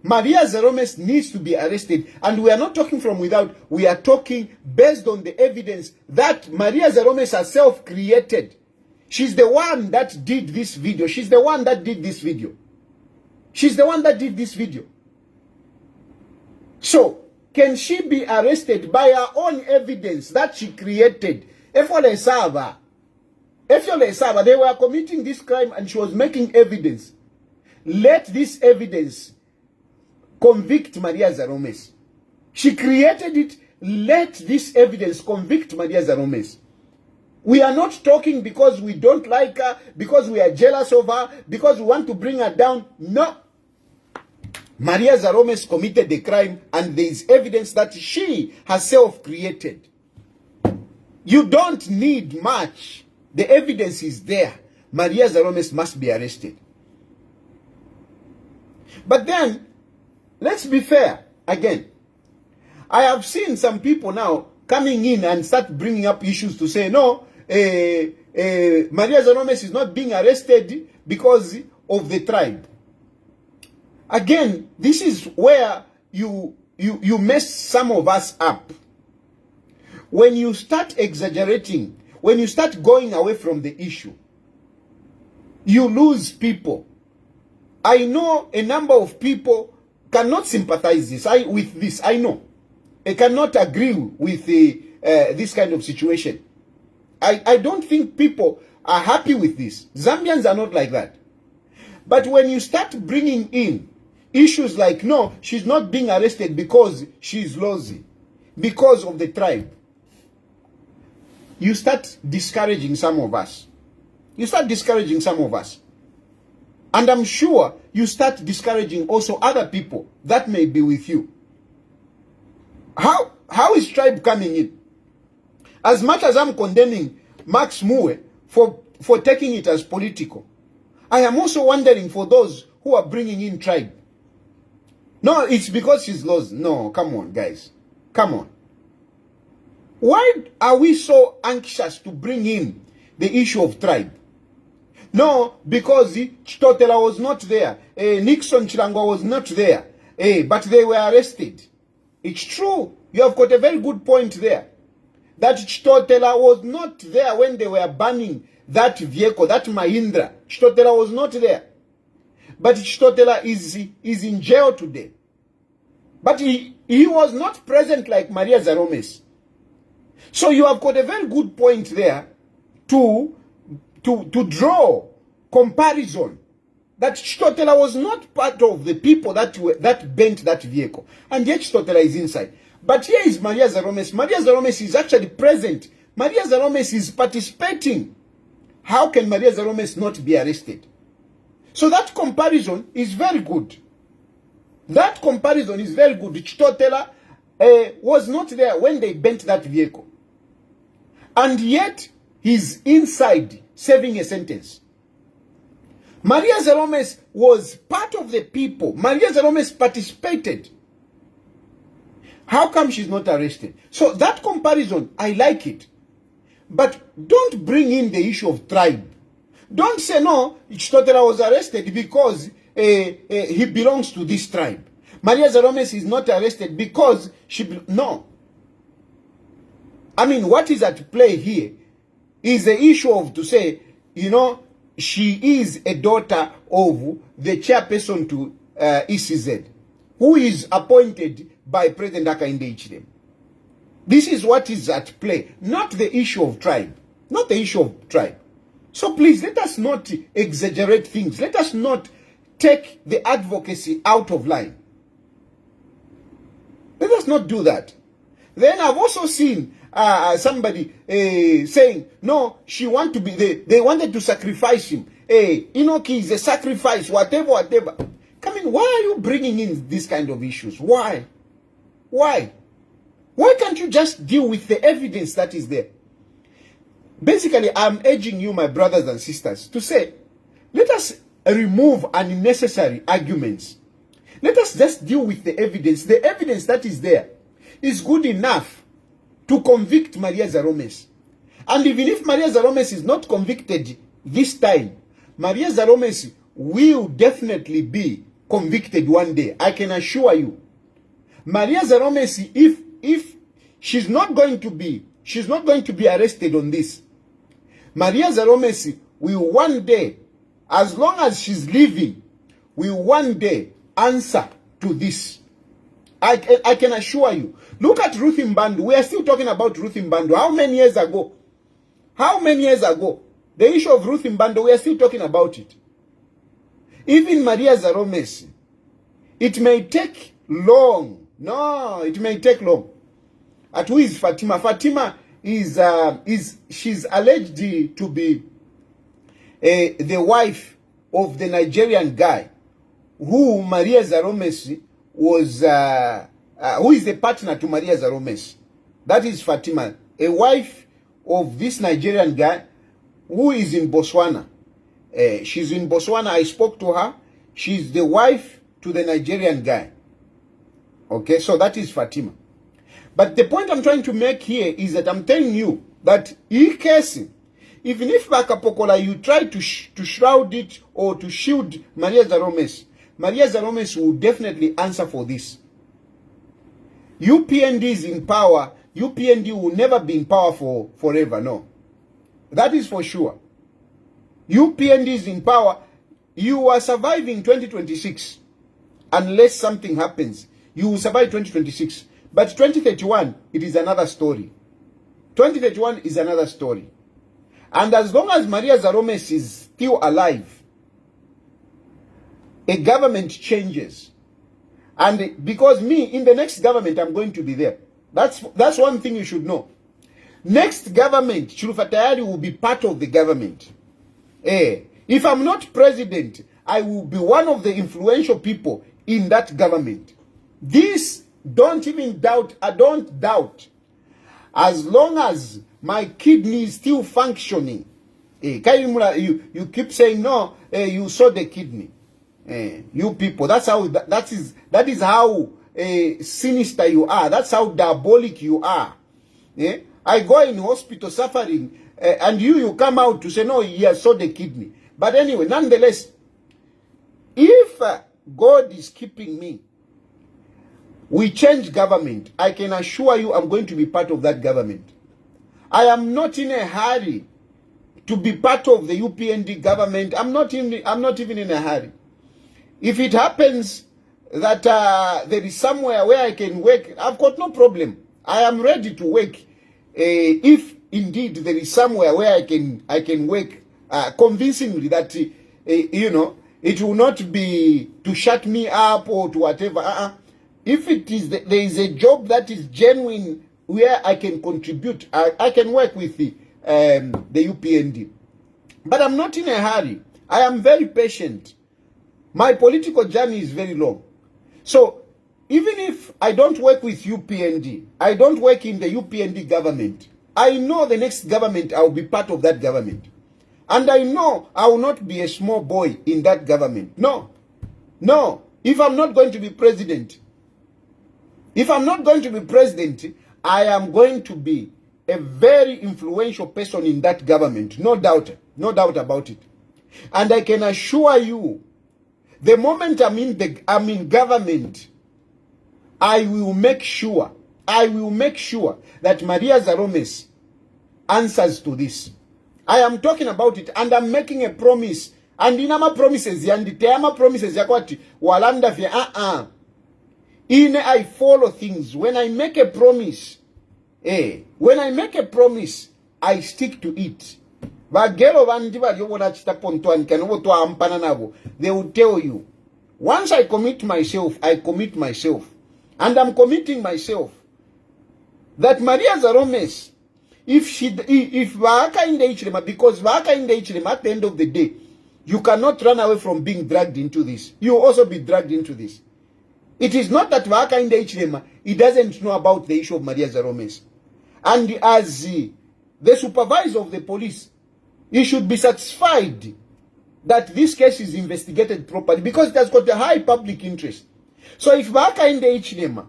[SPEAKER 1] Maria Zalomis needs to be arrested. And we are not talking from without. We are talking based on the evidence that Maria Zalomis herself created. She's the one that did this video. She's the one that did this video. She's the one that did this video. So, can she be arrested by her own evidence that she created? If they were committing this crime and she was making evidence, let this evidence convict Maria Zalomis. She created it. Let this evidence convict Maria Zalomis. We are not talking because we don't like her, because we are jealous of her, because we want to bring her down. No. Maria Zalomis committed the crime and there is evidence that she herself created. You don't need much. The evidence is there. Maria Zalomis must be arrested. But then, let's be fair again. I have seen some people now coming in and start bringing up issues to say, no, Maria Zalomis is not being arrested because of the tribe. Again, this is where you mess some of us up. When you start exaggerating, when you start going away from the issue, you lose people. I know a number of people cannot sympathize with this. I know. They cannot agree with this kind of situation. I don't think people are happy with this. Zambians are not like that. But when you start bringing in issues like, no, she's not being arrested because she's Lozi, because of the tribe, you start discouraging some of us. You start discouraging some of us. And I'm sure you start discouraging also other people that may be with you. How is tribe coming in? As much as I'm condemning Max Mue for taking it as political, I am also wondering for those who are bringing in tribe. No, it's because she's lost. No, come on, guys. Come on. Why are we so anxious to bring in the issue of tribe? No, because Chitotela was not there. Nixon Chilangwa was not there. But they were arrested. It's true. You have got a very good point there. That Chitotela was not there when they were banning that vehicle, that Mahindra. Chitotela was not there. But Chitotela is in jail today. But he was not present like Maria Zalomis. So you have got a very good point there to draw comparison that Chitotela was not part of the people that bent that vehicle. And yet Chitotela is inside. But here is Maria Zalomis. Maria Zalomis is actually present. Maria Zalomis is participating. How can Maria Zalomis not be arrested? So that comparison is very good. That comparison is very good. Chitotela was not there when they bent that vehicle. And yet, he's inside serving a sentence. Maria Zalomis was part of the people. Maria Zalomis participated. How come she's not arrested? So that comparison, I like it. But don't bring in the issue of tribe. Don't say, no, Chitotela was arrested because he belongs to this tribe. Maria Zalomis is not arrested because no. I mean, what is at play here is the issue of to say, you know, she is a daughter of the chairperson to ECZ, who is appointed by President Hakainde Hichilema. This is what is at play, not the issue of tribe. Not the issue of tribe. So please, let us not exaggerate things. Let us not take the advocacy out of line. Let us not do that. Then I've also seen somebody saying, no, she want to be, they wanted to sacrifice him. Inoki is a sacrifice, whatever. Come in, why are you bringing in this kind of issues? Why? Why? Why can't you just deal with the evidence that is there? Basically, I'm urging you, my brothers and sisters, to say, let us remove unnecessary arguments. Let us just deal with the evidence. The evidence that is there is good enough to convict Maria Zalomis. And even if Maria Zalomis is not convicted this time, Maria Zalomis will definitely be convicted one day. I can assure you. Maria Zalomis, if she's not going to be arrested on this, Maria Zalomis will one day, as long as she's living, will one day answer to this. I can assure you. Look at Ruth Mbandu. We are still talking about Ruth Mbandu. How many years ago? How many years ago? The issue of Ruth Mbandu, we are still talking about it. Even Maria Zalomis, it may take long. No, it may take long. At who is Fatima? Fatima she's alleged to be the wife of the Nigerian guy who Maria Zalomis was, who is the partner to Maria Zalomis. That is Fatima, a wife of this Nigerian guy who is in Botswana. She's in Botswana. I spoke to her. She's the wife to the Nigerian guy. Okay, so that is Fatima. But the point I'm trying to make here is that I'm telling you that in case, even if Bakapokola, you try to shroud it or to shield Maria Zalomis, Maria Zalomis will definitely answer for this. UPND is in power. UPND will never be in power for forever, no. That is for sure. UPND is in power. You are surviving 2026. Unless something happens, you will survive 2026. But 2031, it is another story. 2031 is another story. And as long as Maria Zalomis is still alive, a government changes. And because me, in the next government, I'm going to be there. That's one thing you should know. Next government, Chilufatayari will be part of the government. If I'm not president, I will be one of the influential people in that government. This, don't even doubt. I don't doubt. As long as my kidney is still functioning. You keep saying, no, you saw the kidney. You people, that is how sinister you are. That's how diabolic you are. I go in hospital suffering, and you come out to say, no, he saw the kidney. But anyway, nonetheless, if God is keeping me, we change government, I can assure you I'm going to be part of that government. I am not in a hurry to be part of the UPND government. I'm not even in a hurry. If it happens that there is somewhere where I can work, I've got no problem. I am ready to work. If indeed there is somewhere where I can work convincingly that it will not be to shut me up or to whatever. If it is there is a job that is genuine where I can contribute, I can work with the UPND. But I'm not in a hurry. I am very patient. My political journey is very long. So even if I don't work with UPND, I don't work in the UPND government, I know the next government I will be part of that government. And I know I will not be a small boy in that government. No. No. If I'm not going to be president, I am going to be a very influential person in that government. No doubt. No doubt about it. And I can assure you, the moment I'm in government, I will make sure that Maria Zalomis answers to this. I am talking about it, and I'm making a promise. And in my promises, yakwati walanda vya I follow things. When I make a promise, I stick to it. They will tell you, once I commit myself, and I'm committing myself that Maria Zalomis, if Vaka in the Ichlema, because Vaka in the Ichlema, at the end of the day, you cannot run away from being dragged into this. You will also be dragged into this. It is not that Vaka in the Ichlema, he doesn't know about the issue of Maria Zalomis. And as the supervisor of the police, he should be satisfied that this case is investigated properly, because it has got a high public interest. So if Vaka in the Ichlema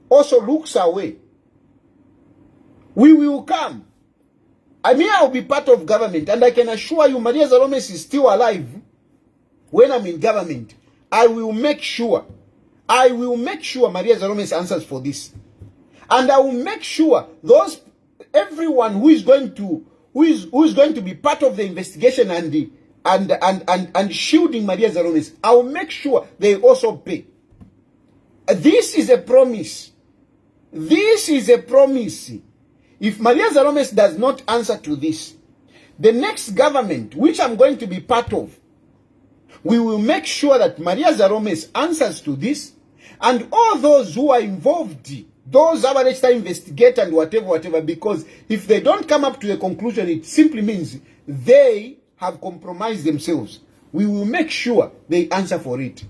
[SPEAKER 1] also looks away, we will come. I will be part of government, and I can assure you Maria Zalomis is still alive when I'm in government. I will make sure Maria Zalomis answers for this. And I will make sure everyone who is going to be part of the investigation and shielding Maria Zalomis, I will make sure they also pay. This is a promise. If Maria Zalomis does not answer to this, the next government, which I'm going to be part of, we will make sure that Maria Zalomis answers to this, and all those who are involved, those that investigate and whatever, because if they don't come up to a conclusion, it simply means they have compromised themselves. We will make sure they answer for it.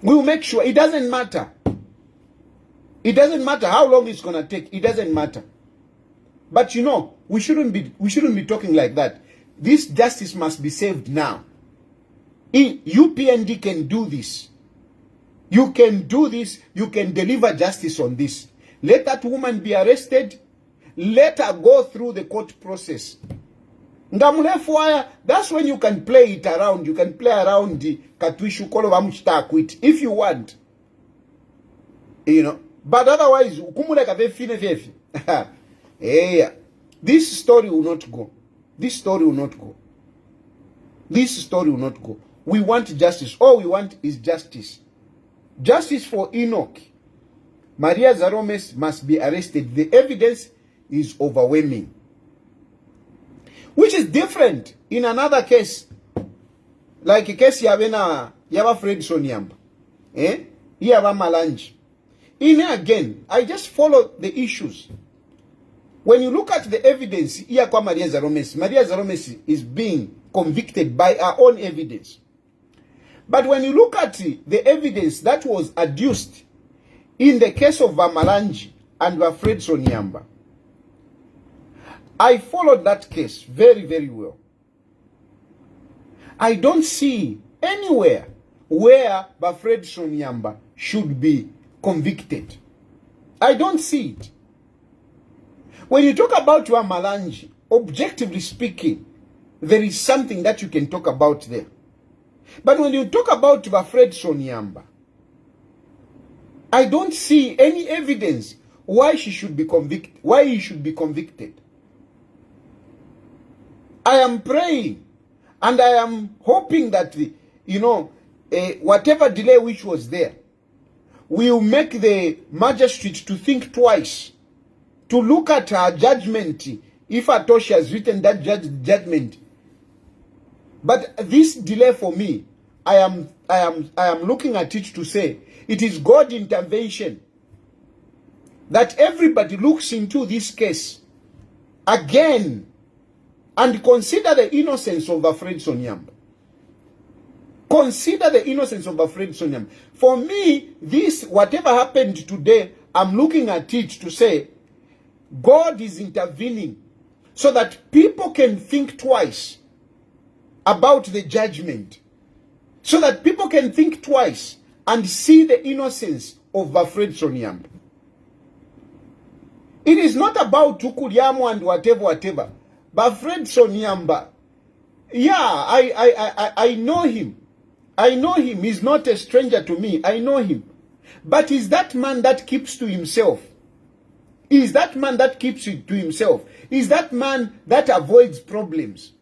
[SPEAKER 1] We will make sure. It doesn't matter. It doesn't matter how long it's going to take. It doesn't matter. But we shouldn't be talking like that. This justice must be saved now. UPND can do this. You can do this. You can deliver justice on this. Let that woman be arrested. Let her go through the court process. That's when you can play it around. You can play around the katwishu kolova muchita quit if you want. You know. But otherwise, this story will not go. This story will not go. This story will not go. We want justice. All we want is justice. Justice for Enoch. Maria Zalomis must be arrested. The evidence is overwhelming. Which is different in another case. Like a case Yava Fredson Yamba. Yava Malanji. In here again, I just follow the issues. When you look at the evidence, here Maria Zalomis is being convicted by her own evidence. But when you look at the evidence that was adduced in the case of Vamalanji and Fredson Yamba, I followed that case very, very well. I don't see anywhere where Fredson Yamba should be convicted. I don't see it. When you talk about Vamalanji, objectively speaking, there is something that you can talk about there. But when you talk about Fredson Yamba, I don't see any evidence why she should be convicted, why he should be convicted. I am praying and I am hoping that, whatever delay which was there will make the magistrate to think twice, to look at her judgment, if at all she has written that judgment. But this delay for me, I am looking at it to say it is God's intervention that everybody looks into this case again and consider the innocence of Fredson Yamba. Consider the innocence of Fredson Yamba. For me, this, whatever happened today, I'm looking at it to say God is intervening so that people can think twice about the judgment. So that people can think twice and see the innocence of Fredson Yamba. It is not about Tukuliamu and whatever. Fredson Yamba, yeah, I know him. I know him. He's not a stranger to me. I know him. But is that man that keeps to himself? Is that man that keeps it to himself? Is that man that avoids problems?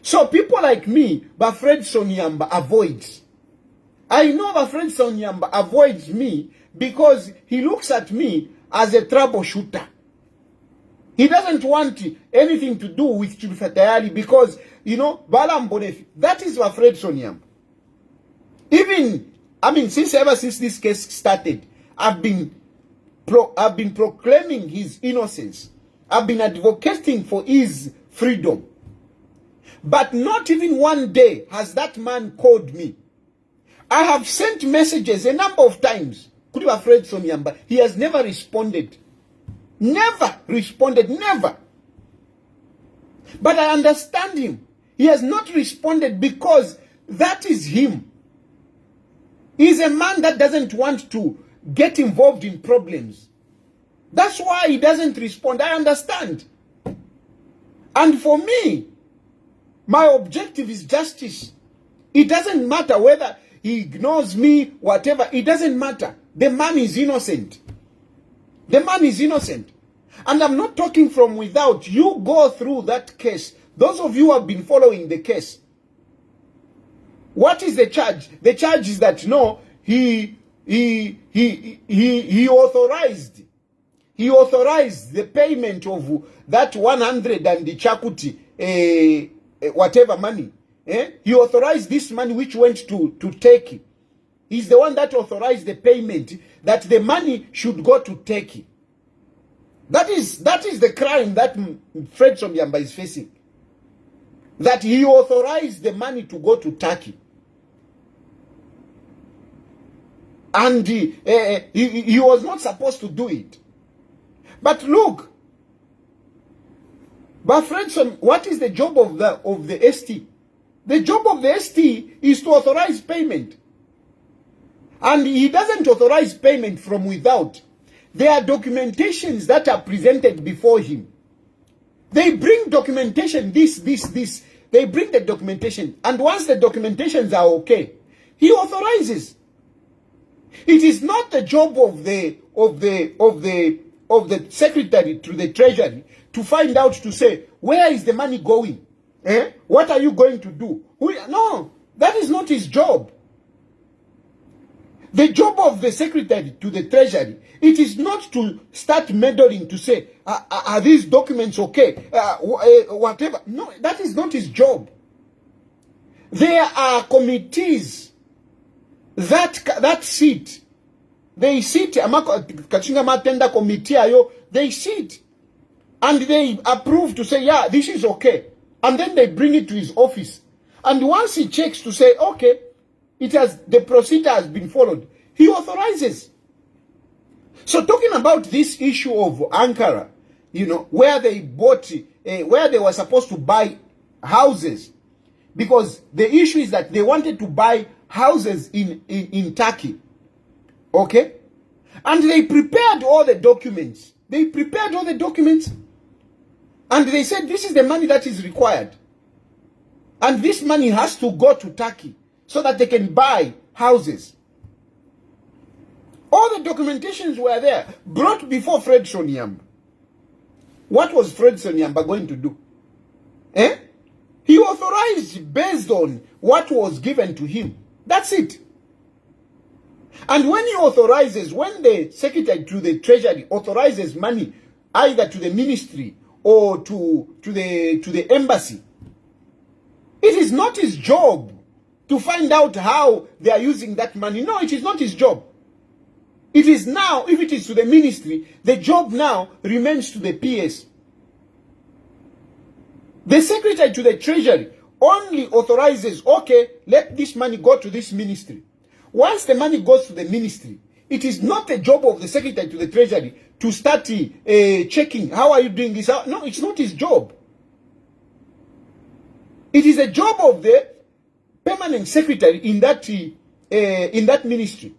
[SPEAKER 1] So people like me, Fredson Yamba avoids. I know Fredson Yamba avoids me because he looks at me as a troubleshooter. He doesn't want anything to do with Chulufatayali because, Balam Bonefi. That is Fredson Yamba. Even, ever since this case started, I've been proclaiming his innocence. I've been advocating for his freedom. But not even one day has that man called me. I have sent messages a number of times. Fredson Yamba. He has never responded. Never responded. Never. But I understand him. He has not responded because that is him. He's a man that doesn't want to get involved in problems. That's why he doesn't respond. I understand. And for me, my objective is justice. It doesn't matter whether he ignores me, whatever. It doesn't matter. The man is innocent. The man is innocent. And I'm not talking from without. You go through that case. Those of you who have been following the case. What is the charge? The charge is that no, he authorized the payment of that 100 and the chakuti, whatever money. He authorized this money which went to Turkey. He's the one that authorized the payment that the money should go to Turkey. That is the crime that Fredson Yamba is facing. That he authorized the money to go to Turkey. And he was not supposed to do it. But look, Fredson, what is the job of the ST? The job of the ST is to authorize payment. And he doesn't authorize payment from without. There are documentations that are presented before him. They bring documentation, this. They bring the documentation. And once the documentations are okay, he authorizes. It is not the job of the secretary to the treasury to find out, to say, where is the money going? What are you going to do? No, that is not his job. The job of the secretary to the treasury, it is not to start meddling to say, are these documents okay? Whatever. No, that is not his job. There are committees that sit. They sit, Kachinga Matenda committee, they sit and they approve to say, yeah, this is okay. And then they bring it to his office. And once he checks to say, okay, the procedure has been followed, he authorizes. So talking about this issue of Ankara, where they bought, where they were supposed to buy houses, because the issue is that they wanted to buy houses in Turkey. Okay? And they prepared all the documents. And they said, this is the money that is required. And this money has to go to Turkey so that they can buy houses. All the documentations were there, brought before Fredson Yamba. What was Fredson Yamba going to do? He authorized based on what was given to him. That's it. And when he authorizes, when the secretary to the treasury authorizes money, either to the ministry or to the embassy, it is not his job to find out how they are using that money. No, it is not his job. It is now, if it is to the ministry, the job now remains to the PS. The secretary to the treasury only authorizes, okay, let this money go to this ministry. Once the money goes to the ministry, it is not the job of the secretary to the treasury to start checking, how are you doing this? No, it's not his job. It is a job of the permanent secretary in that ministry.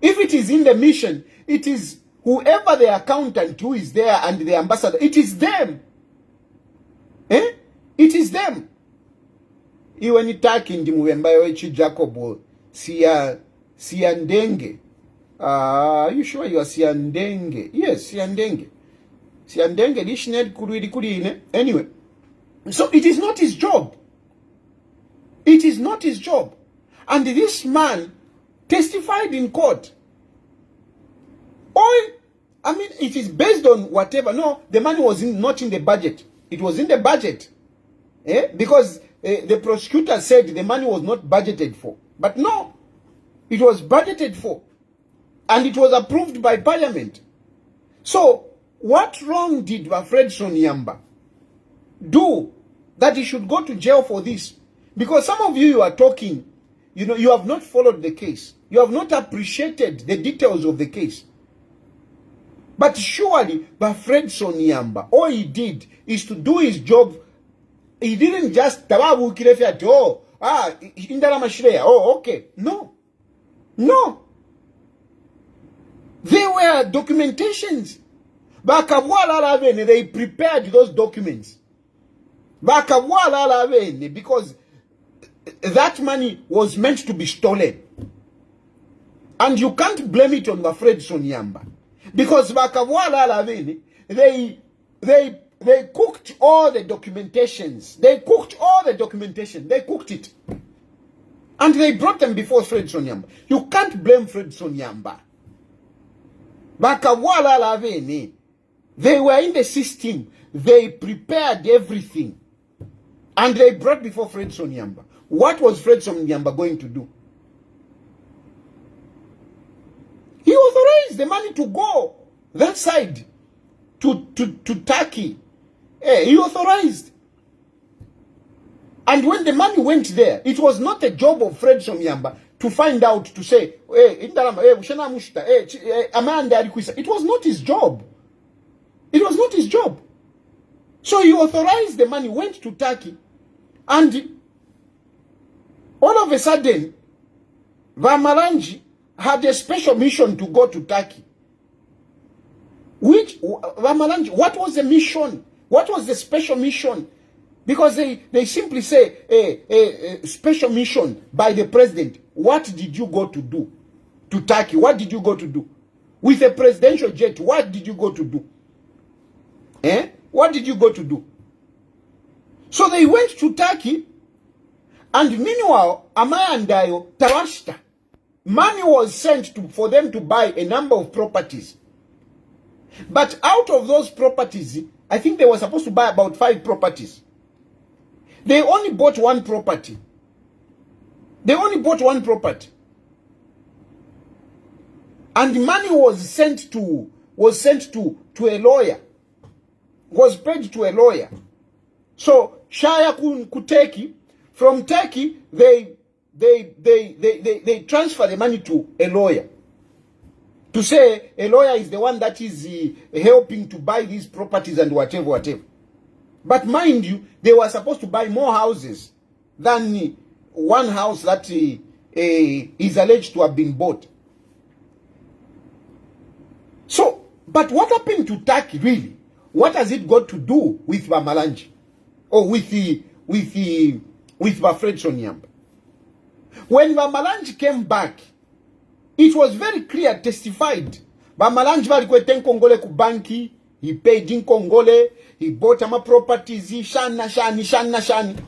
[SPEAKER 1] If it is in the mission, it is whoever the accountant who is there and the ambassador, it is them. It is them. Iwe ni taki ndi muwembayo ichi Jacobo Siandenge. Are you sure you are Siandenge? Yes, Siandenge. Siandenge lishined kuri. Anyway, so it is not his job. It is not his job. And this man testified in court. It is based on whatever. No, the money was not in the budget. It was in the budget. Because the prosecutor said the money was not budgeted for. But no, it was budgeted for. And it was approved by parliament. So, what wrong did Fredson Yamba do that he should go to jail for this? Because some of you are talking, you have not followed the case. You have not appreciated the details of the case. But surely, Fredson Yamba, all he did is to do his job. He didn't just, okay. No. There were documentations. They prepared those documents. Because that money was meant to be stolen. And you can't blame it on Fredson Yamba. Because they cooked all the documentations. They cooked it. And they brought them before Fredson Yamba. You can't blame Fredson Yamba. They were in the system. They prepared everything. And they brought before Fredson Yamba. What was Fredson Yamba going to do? He authorized the money to go that side to Turkey. He authorized. And when the money went there, it was not the job of Fredson Yamba to find out, to say, it was not his job. It was not his job. So he authorized the money, went to Turkey, and all of a sudden, Vamaranji had a special mission to go to Turkey. What was the mission?
[SPEAKER 3] What was the special mission? Because they simply say a special mission by the president. What did you go to do? To Turkey, what did you go to do? With a presidential jet, what did you go to do? What did you go to do? So they went to Turkey, and meanwhile, Amaya and Dayo, Tarashta, money was sent for them to buy a number of properties. But out of those properties, I think they were supposed to buy about 5 properties. They only bought 1 property. They only bought 1 property. And the money was sent to a lawyer. Was paid to a lawyer. So Shaya Kuteki, from Turkey, they transfer the money to a lawyer. To say a lawyer is the one that is helping to buy these properties and whatever. But mind you, they were supposed to buy more houses than 1 house that is alleged to have been bought. So, but what happened to Turkey really? What has it got to do with Bamalanji? Or with Fredson Yamba? When Bamalanji came back, it was very clear, testified. Bamalanji balikwete Kongole ku banki, he paid in Kongole, he bought ama properties, shani.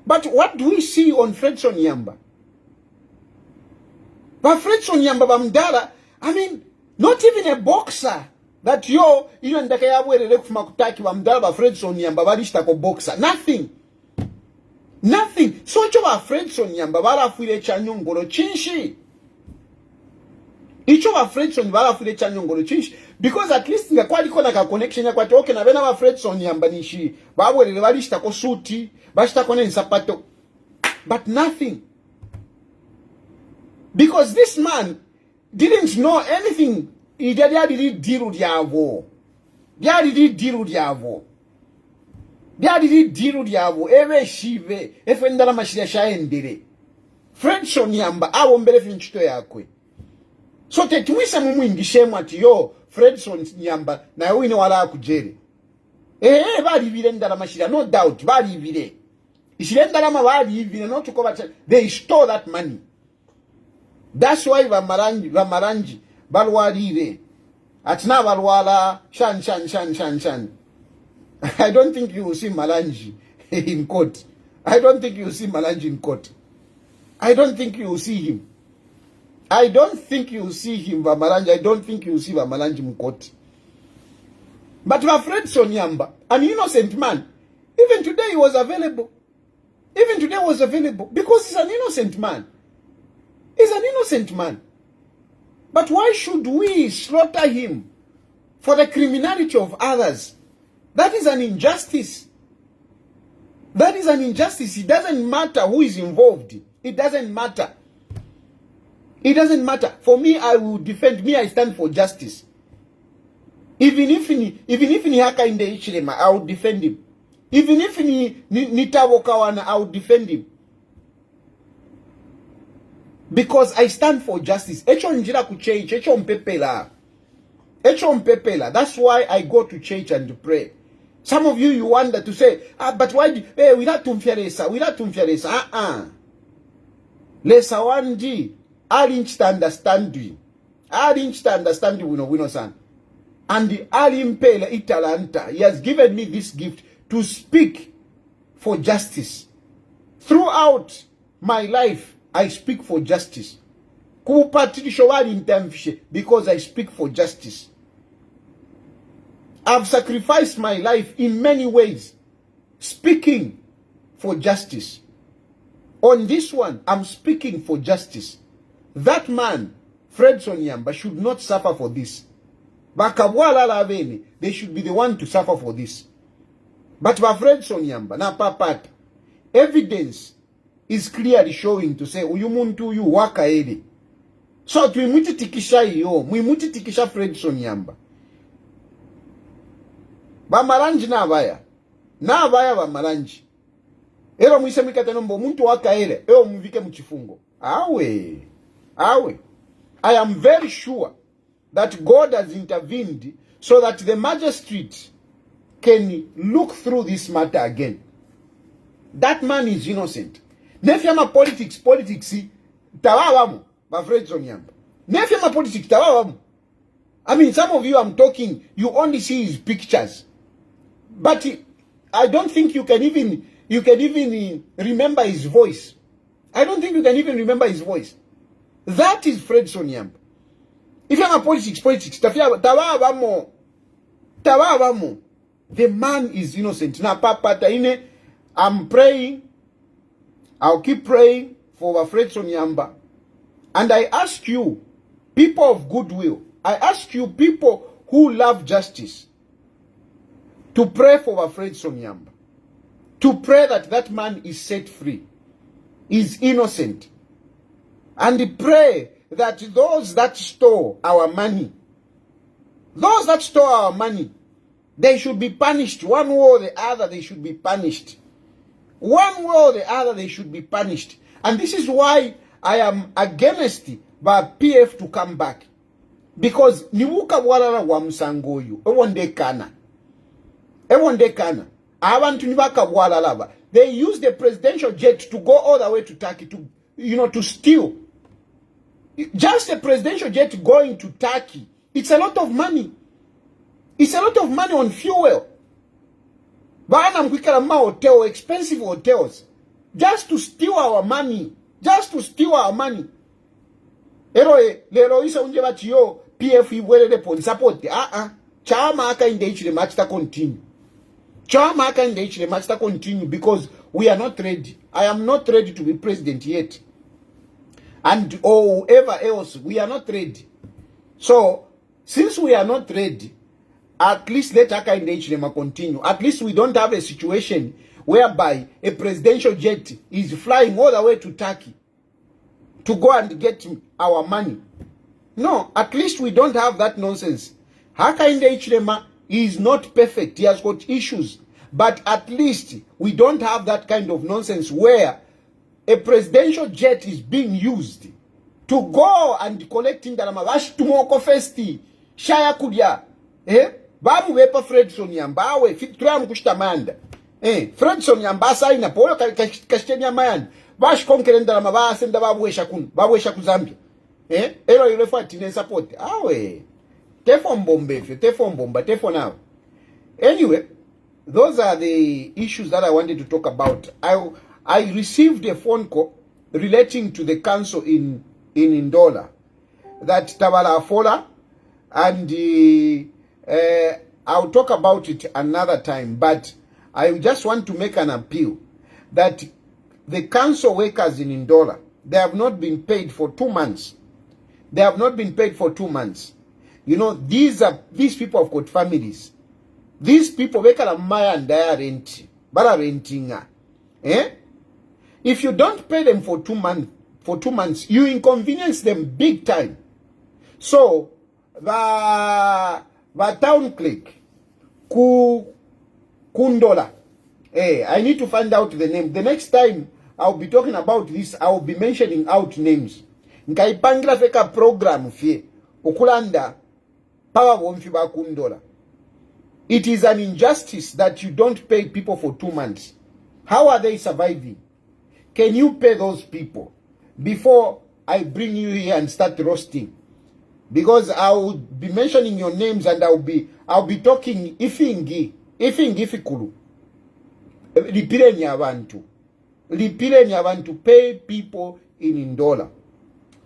[SPEAKER 3] But what do we see on Fredson Yamba? But Fredson Yamba Bamdala, I mean, not even a boxer that iyo ndakayabwerere kufuma kutaki Bamdala ba Fredson Yamba balishita ko boxer. Nothing. So cho ba Fredson Yamba balafuire chanyongolo chinshi. Icho ba Fredson balafuire chanyongolo chinshi. Because at least ngakwali kona ka connection ya kwati okay na bena ba Fredson Yamba nishi. Babwerere balishita ko suti, bashita ko nsapato. But nothing. Because this man didn't know anything. He didn't deal diavo. Ewe shive. Efendala mashia shaendere. Fredson Yamba awombele finchito yakwe. So tetuisa mumwingi shemu ati yo Fredson Yamba na wine wala kujere. Bali vile ndala mashia, no doubt. Bali vile. Ishilendala mabali vile, not to cover. They stole that money. That's why Vamaranji balwarire. Atna balwala shan. I don't think you will see Malanji in court. I don't think you will see Malanji in court. I don't think you will see him. Vamaranji. I don't think you will see Vamaranji in court. But Fredson Yamba, an innocent man, even today he was available. Because he's an innocent man. He's an innocent man. But why should we slaughter him for the criminality of others? That is an injustice. It doesn't matter who is involved. It doesn't matter. For me, I will defend. I stand for justice. Even if ni haka in the Ichilema, I will defend him. Even if ni Nitawokawana, I will defend him. Because I stand for justice. That's why I go to church and to pray. Some of you wonder to say, but why? Without tumfiaresa. Lesa wandi. I didn't understand you. We know, son. And Alimpele Italanta, he has given me this gift to speak for justice. Throughout my life, I speak for justice. Because I speak for justice. I've sacrificed my life in many ways, speaking for justice. On this one, I'm speaking for justice. That man, Fredson Yamba, should not suffer for this. They should be the one to suffer for this. But Fredson Yamba, na papat, evidence is clearly showing to say, uyumuntu yu waka edi. So, twimutitikisha Fredson Yamba. Bamaranji na abaya bamaranji. Ero mwisemikata nombo, muntu waka ere, mvike mchifungo. Awe. I am very sure that God has intervened so that the magistrate can look through this matter again. That man is innocent. Nefyama politics, tawawamu, ba Fredson Yamba. Nefyama politics, tawawamu. I mean, some of you I'm talking, you only see his pictures. But I don't think you can even remember his voice. I don't think you can even remember his voice. That is Fredson Yamba. If you're politics, tawawamu. The man is innocent. Now, Papa Taine, I'm praying. I'll keep praying for Fredson Yamba. And I ask you, people of goodwill, I ask you, people who love justice, to pray for Fredson Yamba. To pray that that man is set free, is innocent. And pray that those that store our money, they should be punished. One way or the other, they should be punished. One way or the other, they should be punished. And this is why I am against the PF to come back. Because niwuka walala wa msangoyu, ewonde kana. Abantu nibaka walala. They use the presidential jet to go all the way to Turkey to steal. Just a presidential jet going to Turkey, it's a lot of money. It's a lot of money on fuel. Bana mkwikala hotel, expensive hotels, just to steal our money. Lero isa unje bati yo PF iwelele pon support. Chama aka inde ichile match ta continue. Because we are not ready. I am not ready to be president yet. And whoever else, we are not ready. So, since we are not ready, at least let Aka in the HLM continue. At least we don't have a situation whereby a presidential jet is flying all the way to Turkey to go and get our money. No, at least we don't have that nonsense. Aka in the HLM is not perfect. He has got issues. But at least we don't have that kind of nonsense where a presidential jet is being used to go and collecting the Namavash Tumoko Festi, Shaya Kudia, Babu Wepa Fredson Yamba, Fitram Kushtamanda, Fredson Yamba, Saina, Polo Castania Man, Bash Conquerent the Namavas and the Babu Shakuzambi, Ero Refat in support. Tefon bomba, tefon now. Anyway, those are the issues that I wanted to talk about. I received a phone call relating to the council in Ndola that Tabala Afola, and I'll talk about it another time, but I just want to make an appeal that the council workers in Ndola, they have not been paid for 2 months. You know, these people have got families. These people, they can maya and they are renting. If you don't pay them for 2 months, you inconvenience them big time. So the town clerk, Ndola, I need to find out the name. The next time I'll be talking about this, I'll be mentioning out names. Nkaipangira feka program fie ukulanda power wonfi ba Ndola. It is an injustice that you don't pay people for 2 months. How are they surviving? Can you pay those people before I bring you here and start roasting? Because I will be mentioning your names and I'll be talking ifingi fikulu. Lipireni abantu pay people in Ndola.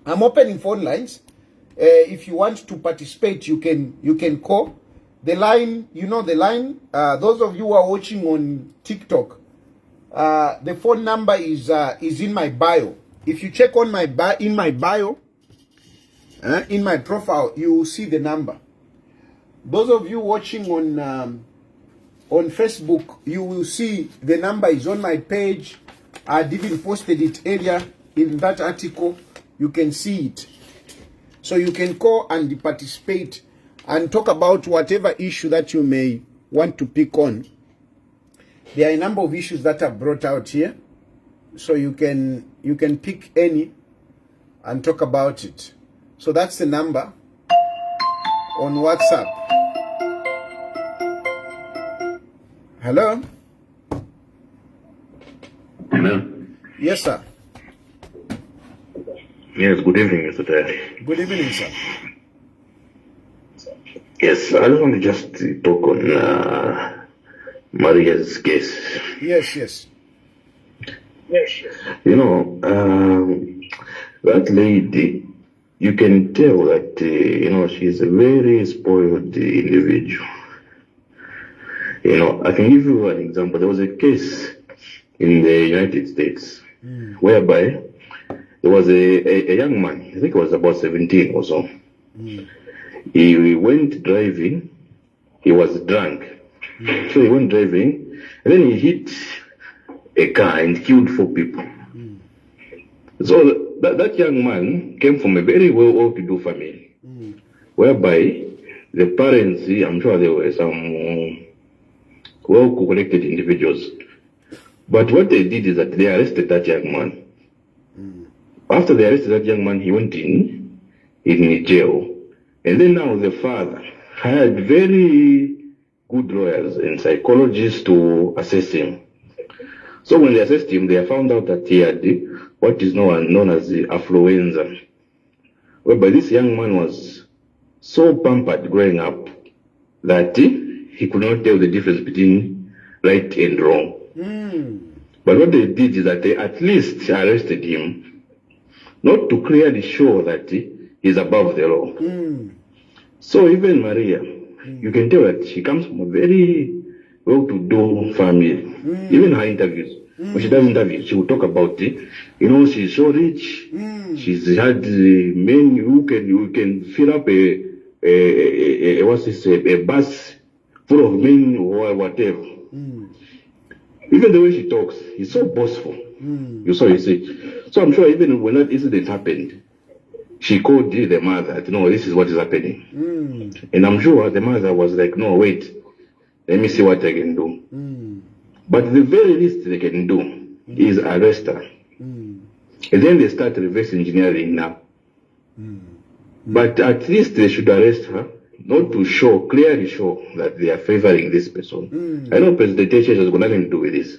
[SPEAKER 3] I'm opening phone lines. If you want to participate, you can call the line. You know the line. Those of you who are watching on TikTok, the phone number is in my bio. If you check on my bio, in my profile, you will see the number. Those of you watching on Facebook, you will see the number is on my page. I even posted it earlier in that article. You can see it. So you can call and participate and talk about whatever issue that you may want to pick on. There are a number of issues that are brought out here. So you can pick any and talk about it. So that's the number on WhatsApp.
[SPEAKER 1] Hello?
[SPEAKER 4] Hello.
[SPEAKER 1] Yes, sir.
[SPEAKER 4] Yes, good evening, Mr. Tari.
[SPEAKER 1] Good evening, sir.
[SPEAKER 4] Yes, I just want to just talk on Maria's case.
[SPEAKER 1] Yes, yes.
[SPEAKER 4] You know, that lady, you can tell that, you know, she's a very spoiled individual. You know, I can give you an example. There was a case in the United States whereby there was a young man, I think he was about 17 or so. He went driving, he was drunk. So he went driving, and then he hit a car and killed 4 people. So that young man came from a very well-to-do family, whereby the parents, I'm sure there were some well-connected individuals. But what they did is that they arrested that young man. After they arrested that young man, he went in jail. And then now the father hired very good lawyers and psychologists to assess him. So when they assessed him, they found out that he had what is known as the affluenza, whereby this young man was so pampered growing up that he could not tell the difference between right and wrong. But what they did is that they at least arrested him, not to clearly show that he's above the law. So even Maria, you can tell that she comes from a very well-to-do family. Even her interviews, when she does interviews, she will talk about it. You know, she's so rich. She's had men who can fill up a bus full of men or whatever. Even the way she talks, he's so boastful. You see. So I'm sure even when that incident happened, she called the mother, no, this is what is happening. And I'm sure the mother was like, no, wait, let me see what I can do. But the very least they can do is arrest her. And then they start reverse engineering now. But at least they should arrest her, not to clearly show that they are favoring this person. I know President Church has got nothing to do with this.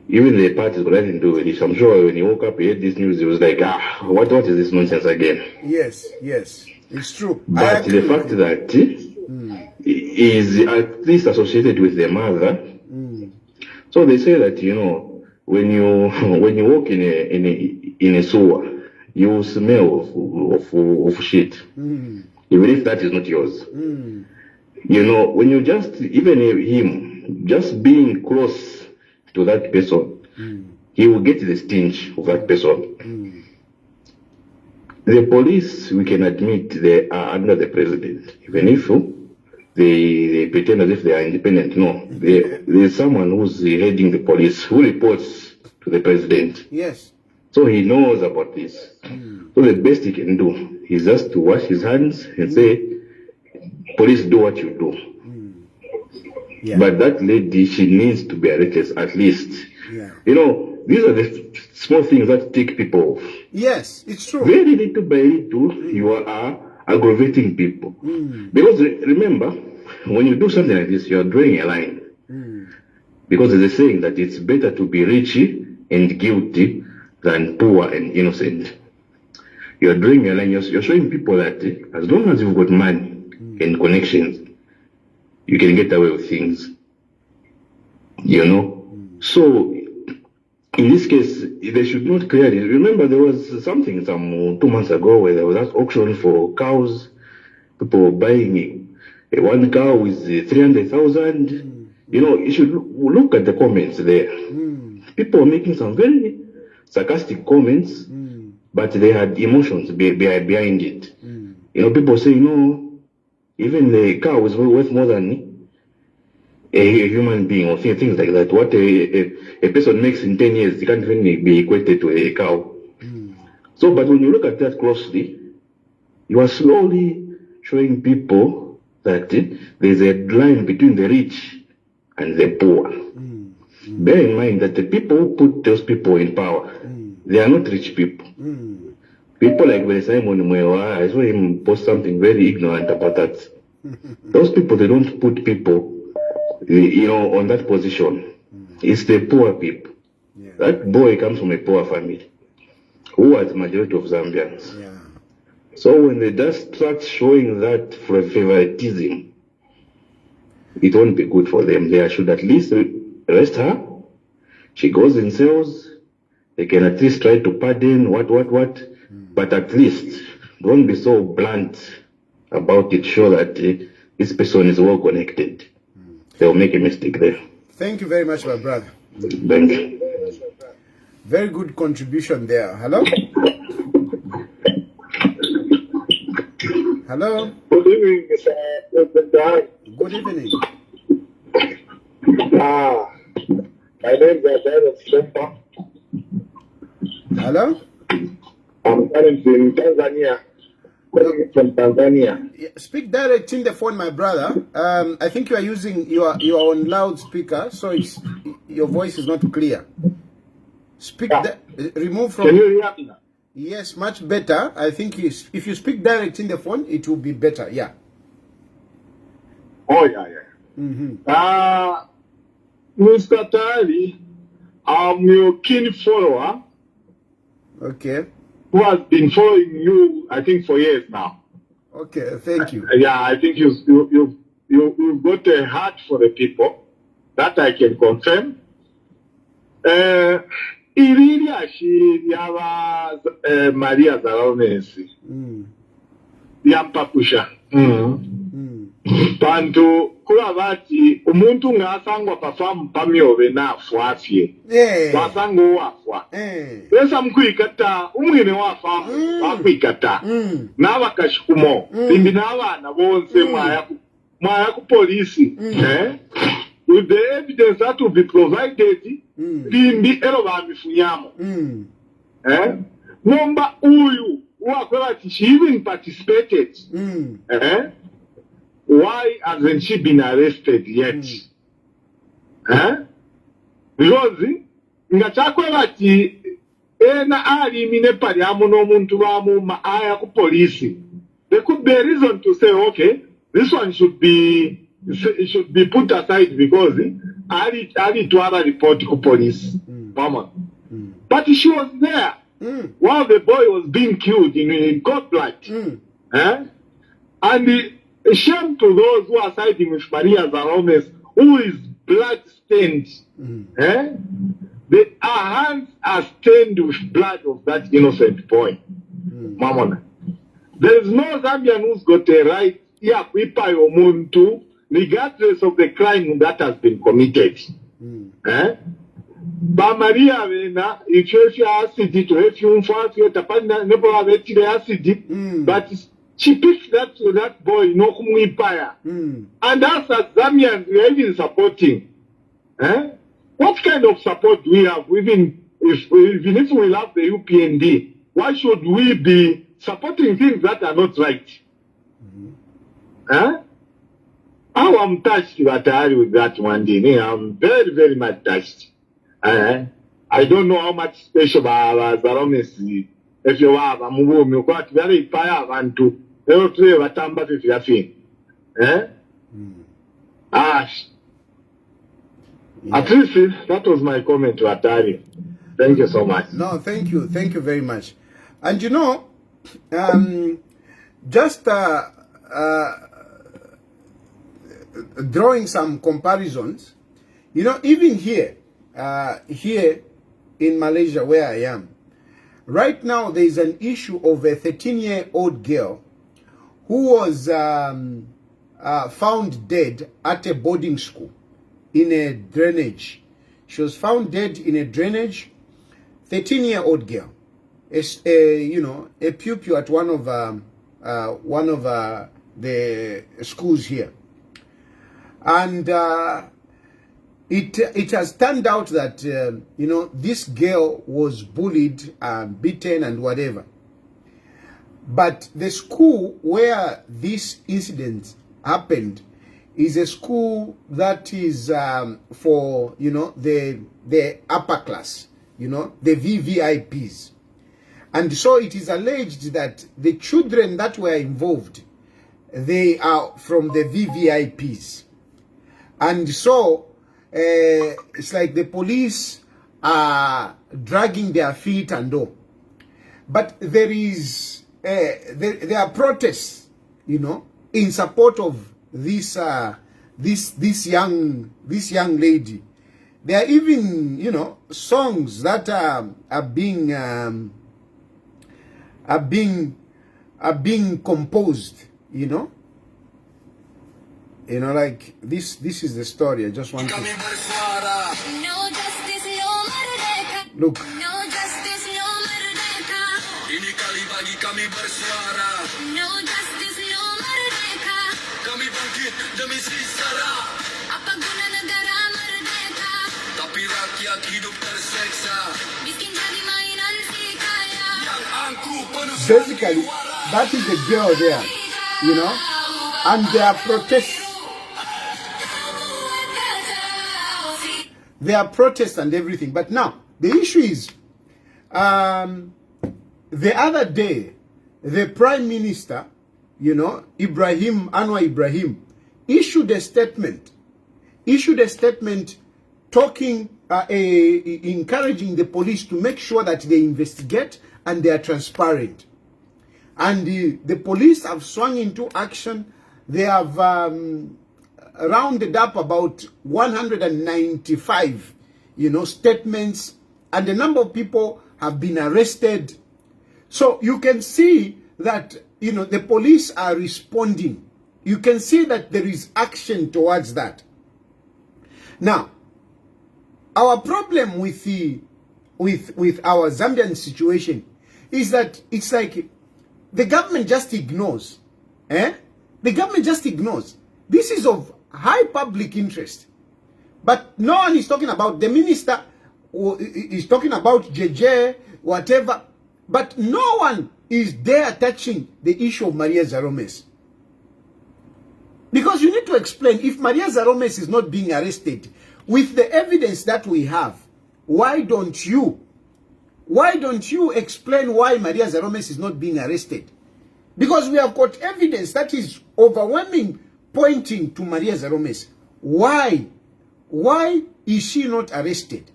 [SPEAKER 4] Even the party has got nothing to do with this. I'm sure when he woke up, he heard this news, he was like, what is this nonsense again?
[SPEAKER 1] Yes, it's true.
[SPEAKER 4] But the fact that he is at least associated with the mother, so they say that, you know, when you walk in a sewer, you smell of shit, even if that is not yours. You know, when you just, even him, just being close to that person, he will get the stench of that person. The police, we can admit, they are under the president, even if they pretend as if they are independent. No, there's someone who's heading the police who reports to the president.
[SPEAKER 1] Yes.
[SPEAKER 4] So he knows about this. So the best he can do is just to wash his hands and say, police, do what you do. But that lady, she needs to be arrested at least. You know, these are the small things that take people off.
[SPEAKER 1] Yes, it's true.
[SPEAKER 4] Very little by little, you are aggravating people. Because remember, when you do something like this, you are drawing a line. Because there's a saying that it's better to be rich and guilty than poor and innocent. You are drawing a line, you're showing people that as long as you've got money and connections, you can get away with things. You know? So, in this case, they should not clearly. Remember, there was something 2 months ago where there was that auction for cows. People were buying one cow with 300,000. You know, you should look at the comments there. People were making some very sarcastic comments, but they had emotions behind it. You know, people say, no, even the cow is worth more than a human being, or things like that. What a person makes in 10 years, it can't even be equated to a cow. So, but when you look at that closely, you are slowly showing people that there's a line between the rich and the poor. Bear in mind that the people who put those people in power, they are not rich people. People like Simon Mwewa, I saw him post something very ignorant about that. Those people, they don't put people on that position. It's the poor people.
[SPEAKER 1] Yeah.
[SPEAKER 4] That boy comes from a poor family, who are the majority of Zambians.
[SPEAKER 1] Yeah.
[SPEAKER 4] So when they just start showing that for favoritism, it won't be good for them. They should at least arrest her. She goes in cells. They can at least try to pardon what. But at least don't be so blunt about it. Show that this person is well connected. They'll make a mistake there.
[SPEAKER 1] Thank you very much, my brother.
[SPEAKER 4] Thank you.
[SPEAKER 1] Very good contribution there. Hello? Hello?
[SPEAKER 5] Good evening, Mr.
[SPEAKER 1] Good evening.
[SPEAKER 5] My name is Fredson Yamba.
[SPEAKER 1] Hello?
[SPEAKER 5] I'm currently in Tanzania. From Tanzania.
[SPEAKER 1] Yeah, speak direct in the phone, my brother. I think you are using you are on loudspeaker, so your voice is not clear. Speak. Remove from.
[SPEAKER 5] Can you hear me now?
[SPEAKER 1] Yes, much better. I think if you speak direct in the phone, it will be better. Yeah.
[SPEAKER 5] Oh, yeah. Mr. Tari, I'm your keen follower
[SPEAKER 1] Okay.
[SPEAKER 5] who has been following you, I think, for years now.
[SPEAKER 1] Okay. Thank you.
[SPEAKER 5] Yeah, I think you've got a heart for the people. That I can confirm. Iriria yaba Maria Zalomis yampapusha bantu kulaba ati umuntu ng'asangwa pafamu pamyobe naafwa afye wasanga owafwa esa mukwikata umwine wafamu wakwikata n'abakashikumo bimbi n'abaana bonse mwaya ku polisi with the evidence that will be provided bimbi ero bamifunyamo nomba uyu wakweba ati she even participated why hasn't she been arrested yet? Because ngachakweba ati ena ali mine pali amu n'omuntu bamu aya ku polisi. There could be a reason to say, okay, this one should be put aside because Ali to other report to police. Mama. But she was there while the boy was being killed in cold blood. And shame to those who are siding with Maria Zalomis, who is blood stained. Their hands are stained with blood of that innocent boy. Mama. There is no Zambian who's got a right here to regardless of the crime that has been committed. Ba Maria vena ichefya acid to refuse tapana never have acid, but she picked that boy no kumwipaya. And us as Zambians we are even supporting. What kind of support do we have? Even if we love the UPND, why should we be supporting things that are not right? I'm touched with that one day. I'm very, very much touched. I don't know how much special Zalomis if you have a move, you got very fire and to every Watamba if you are fin. At least that was my comment to Atari. Thank you so much.
[SPEAKER 1] No, thank you. Thank you very much. And you know, just drawing some comparisons, you know, even here in Malaysia where I am, right now there is an issue of a 13-year-old girl who was found dead at a boarding school in a drainage. She was found dead in a drainage. 13-year-old girl, you know, a pupil at one of the schools here. And it has turned out that, you know, this girl was bullied and beaten and whatever. But the school where this incident happened is a school that is for, you know, the upper class, you know, the VVIPs. And so it is alleged that the children that were involved, they are from the VVIPs. And so it's like the police are dragging their feet and all. But there is there are protests, you know, in support of this this young lady. There are even, you know, songs that are being composed, you know, like this is the story. I just want to look. Basically, that is the girl there, you know, and there are protests. There are protests and everything. But now, the issue is, the other day, the Prime Minister, you know, Anwar Ibrahim, issued a statement talking, encouraging the police to make sure that they investigate and they are transparent. And the police have swung into action. They have rounded up about 195, you know, statements, and a number of people have been arrested. So you can see that, you know, the police are responding. You can see that there is action towards that. Now, our problem with our Zambian situation is that it's like the government just ignores. The government just ignores. This is of high public interest. But no one is talking about the minister, or is talking about JJ, whatever. But no one is there touching the issue of Maria Zalomis. Because you need to explain, if Maria Zalomis is not being arrested, with the evidence that we have, why don't you explain why Maria Zalomis is not being arrested? Because we have got evidence that is overwhelming, pointing to Maria Zalomis. Why is she not arrested?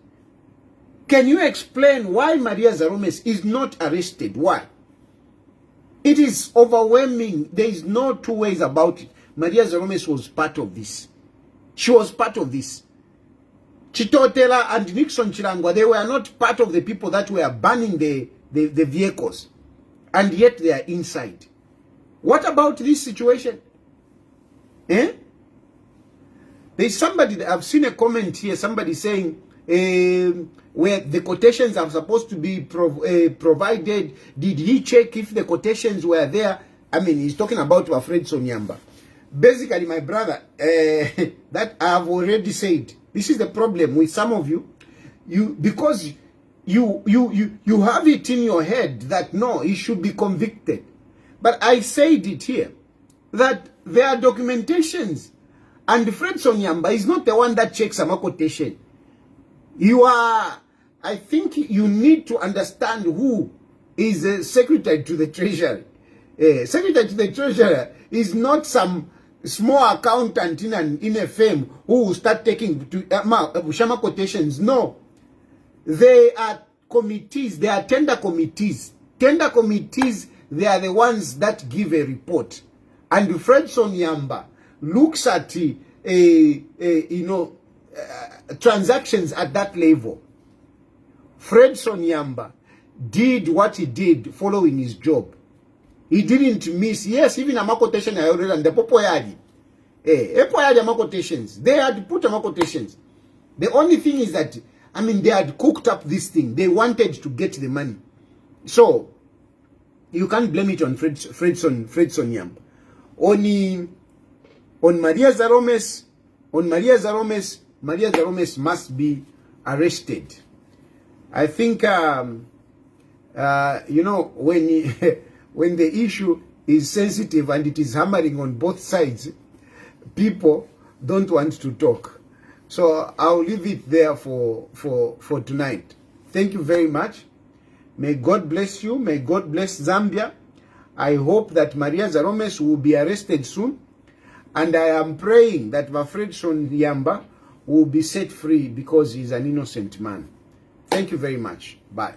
[SPEAKER 1] Can you explain why Maria Zalomis is not arrested? Why? It is overwhelming. There is no two ways about it. Maria Zalomis was part of this. She was part of this. Chitotela and Nixon Chilangwa, they were not part of the people that were banning the vehicles. And yet they are inside. What about this situation? There's somebody, that I've seen a comment here, somebody saying, where the quotations are supposed to be provided, did he check if the quotations were there? I mean, he's talking about Fredson Yamba. Basically, my brother, that I've already said, this is the problem with some of you. Because you have it in your head that no, he should be convicted. But I said it here, that there are documentations, and Fredson Yamba is not the one that checks a quotation. I think you need to understand who is the Secretary to the Treasury. Secretary to the Treasury is not some small accountant in a firm who will start taking Shama quotations. No. They are committees. They are tender committees. Tender committees, they are the ones that give a report. And Fredson Yamba looks at transactions at that level. Fredson Yamba did what he did following his job. He didn't miss. Yes, even a quotation I already and the Popoyadi. Quotations. They had put quotations. The only thing is that, I mean, they had cooked up this thing. They wanted to get the money. So, you can't blame it on Fredson Yamba. On Maria Zalomis, Maria Zalomis must be arrested. I think, when the issue is sensitive and it is hammering on both sides, people don't want to talk. So I'll leave it there for tonight. Thank you very much. May God bless you. May God bless Zambia. I hope that Maria Zalomis will be arrested soon. And I am praying that Fredson Yamba will be set free because he's an innocent man. Thank you very much. Bye.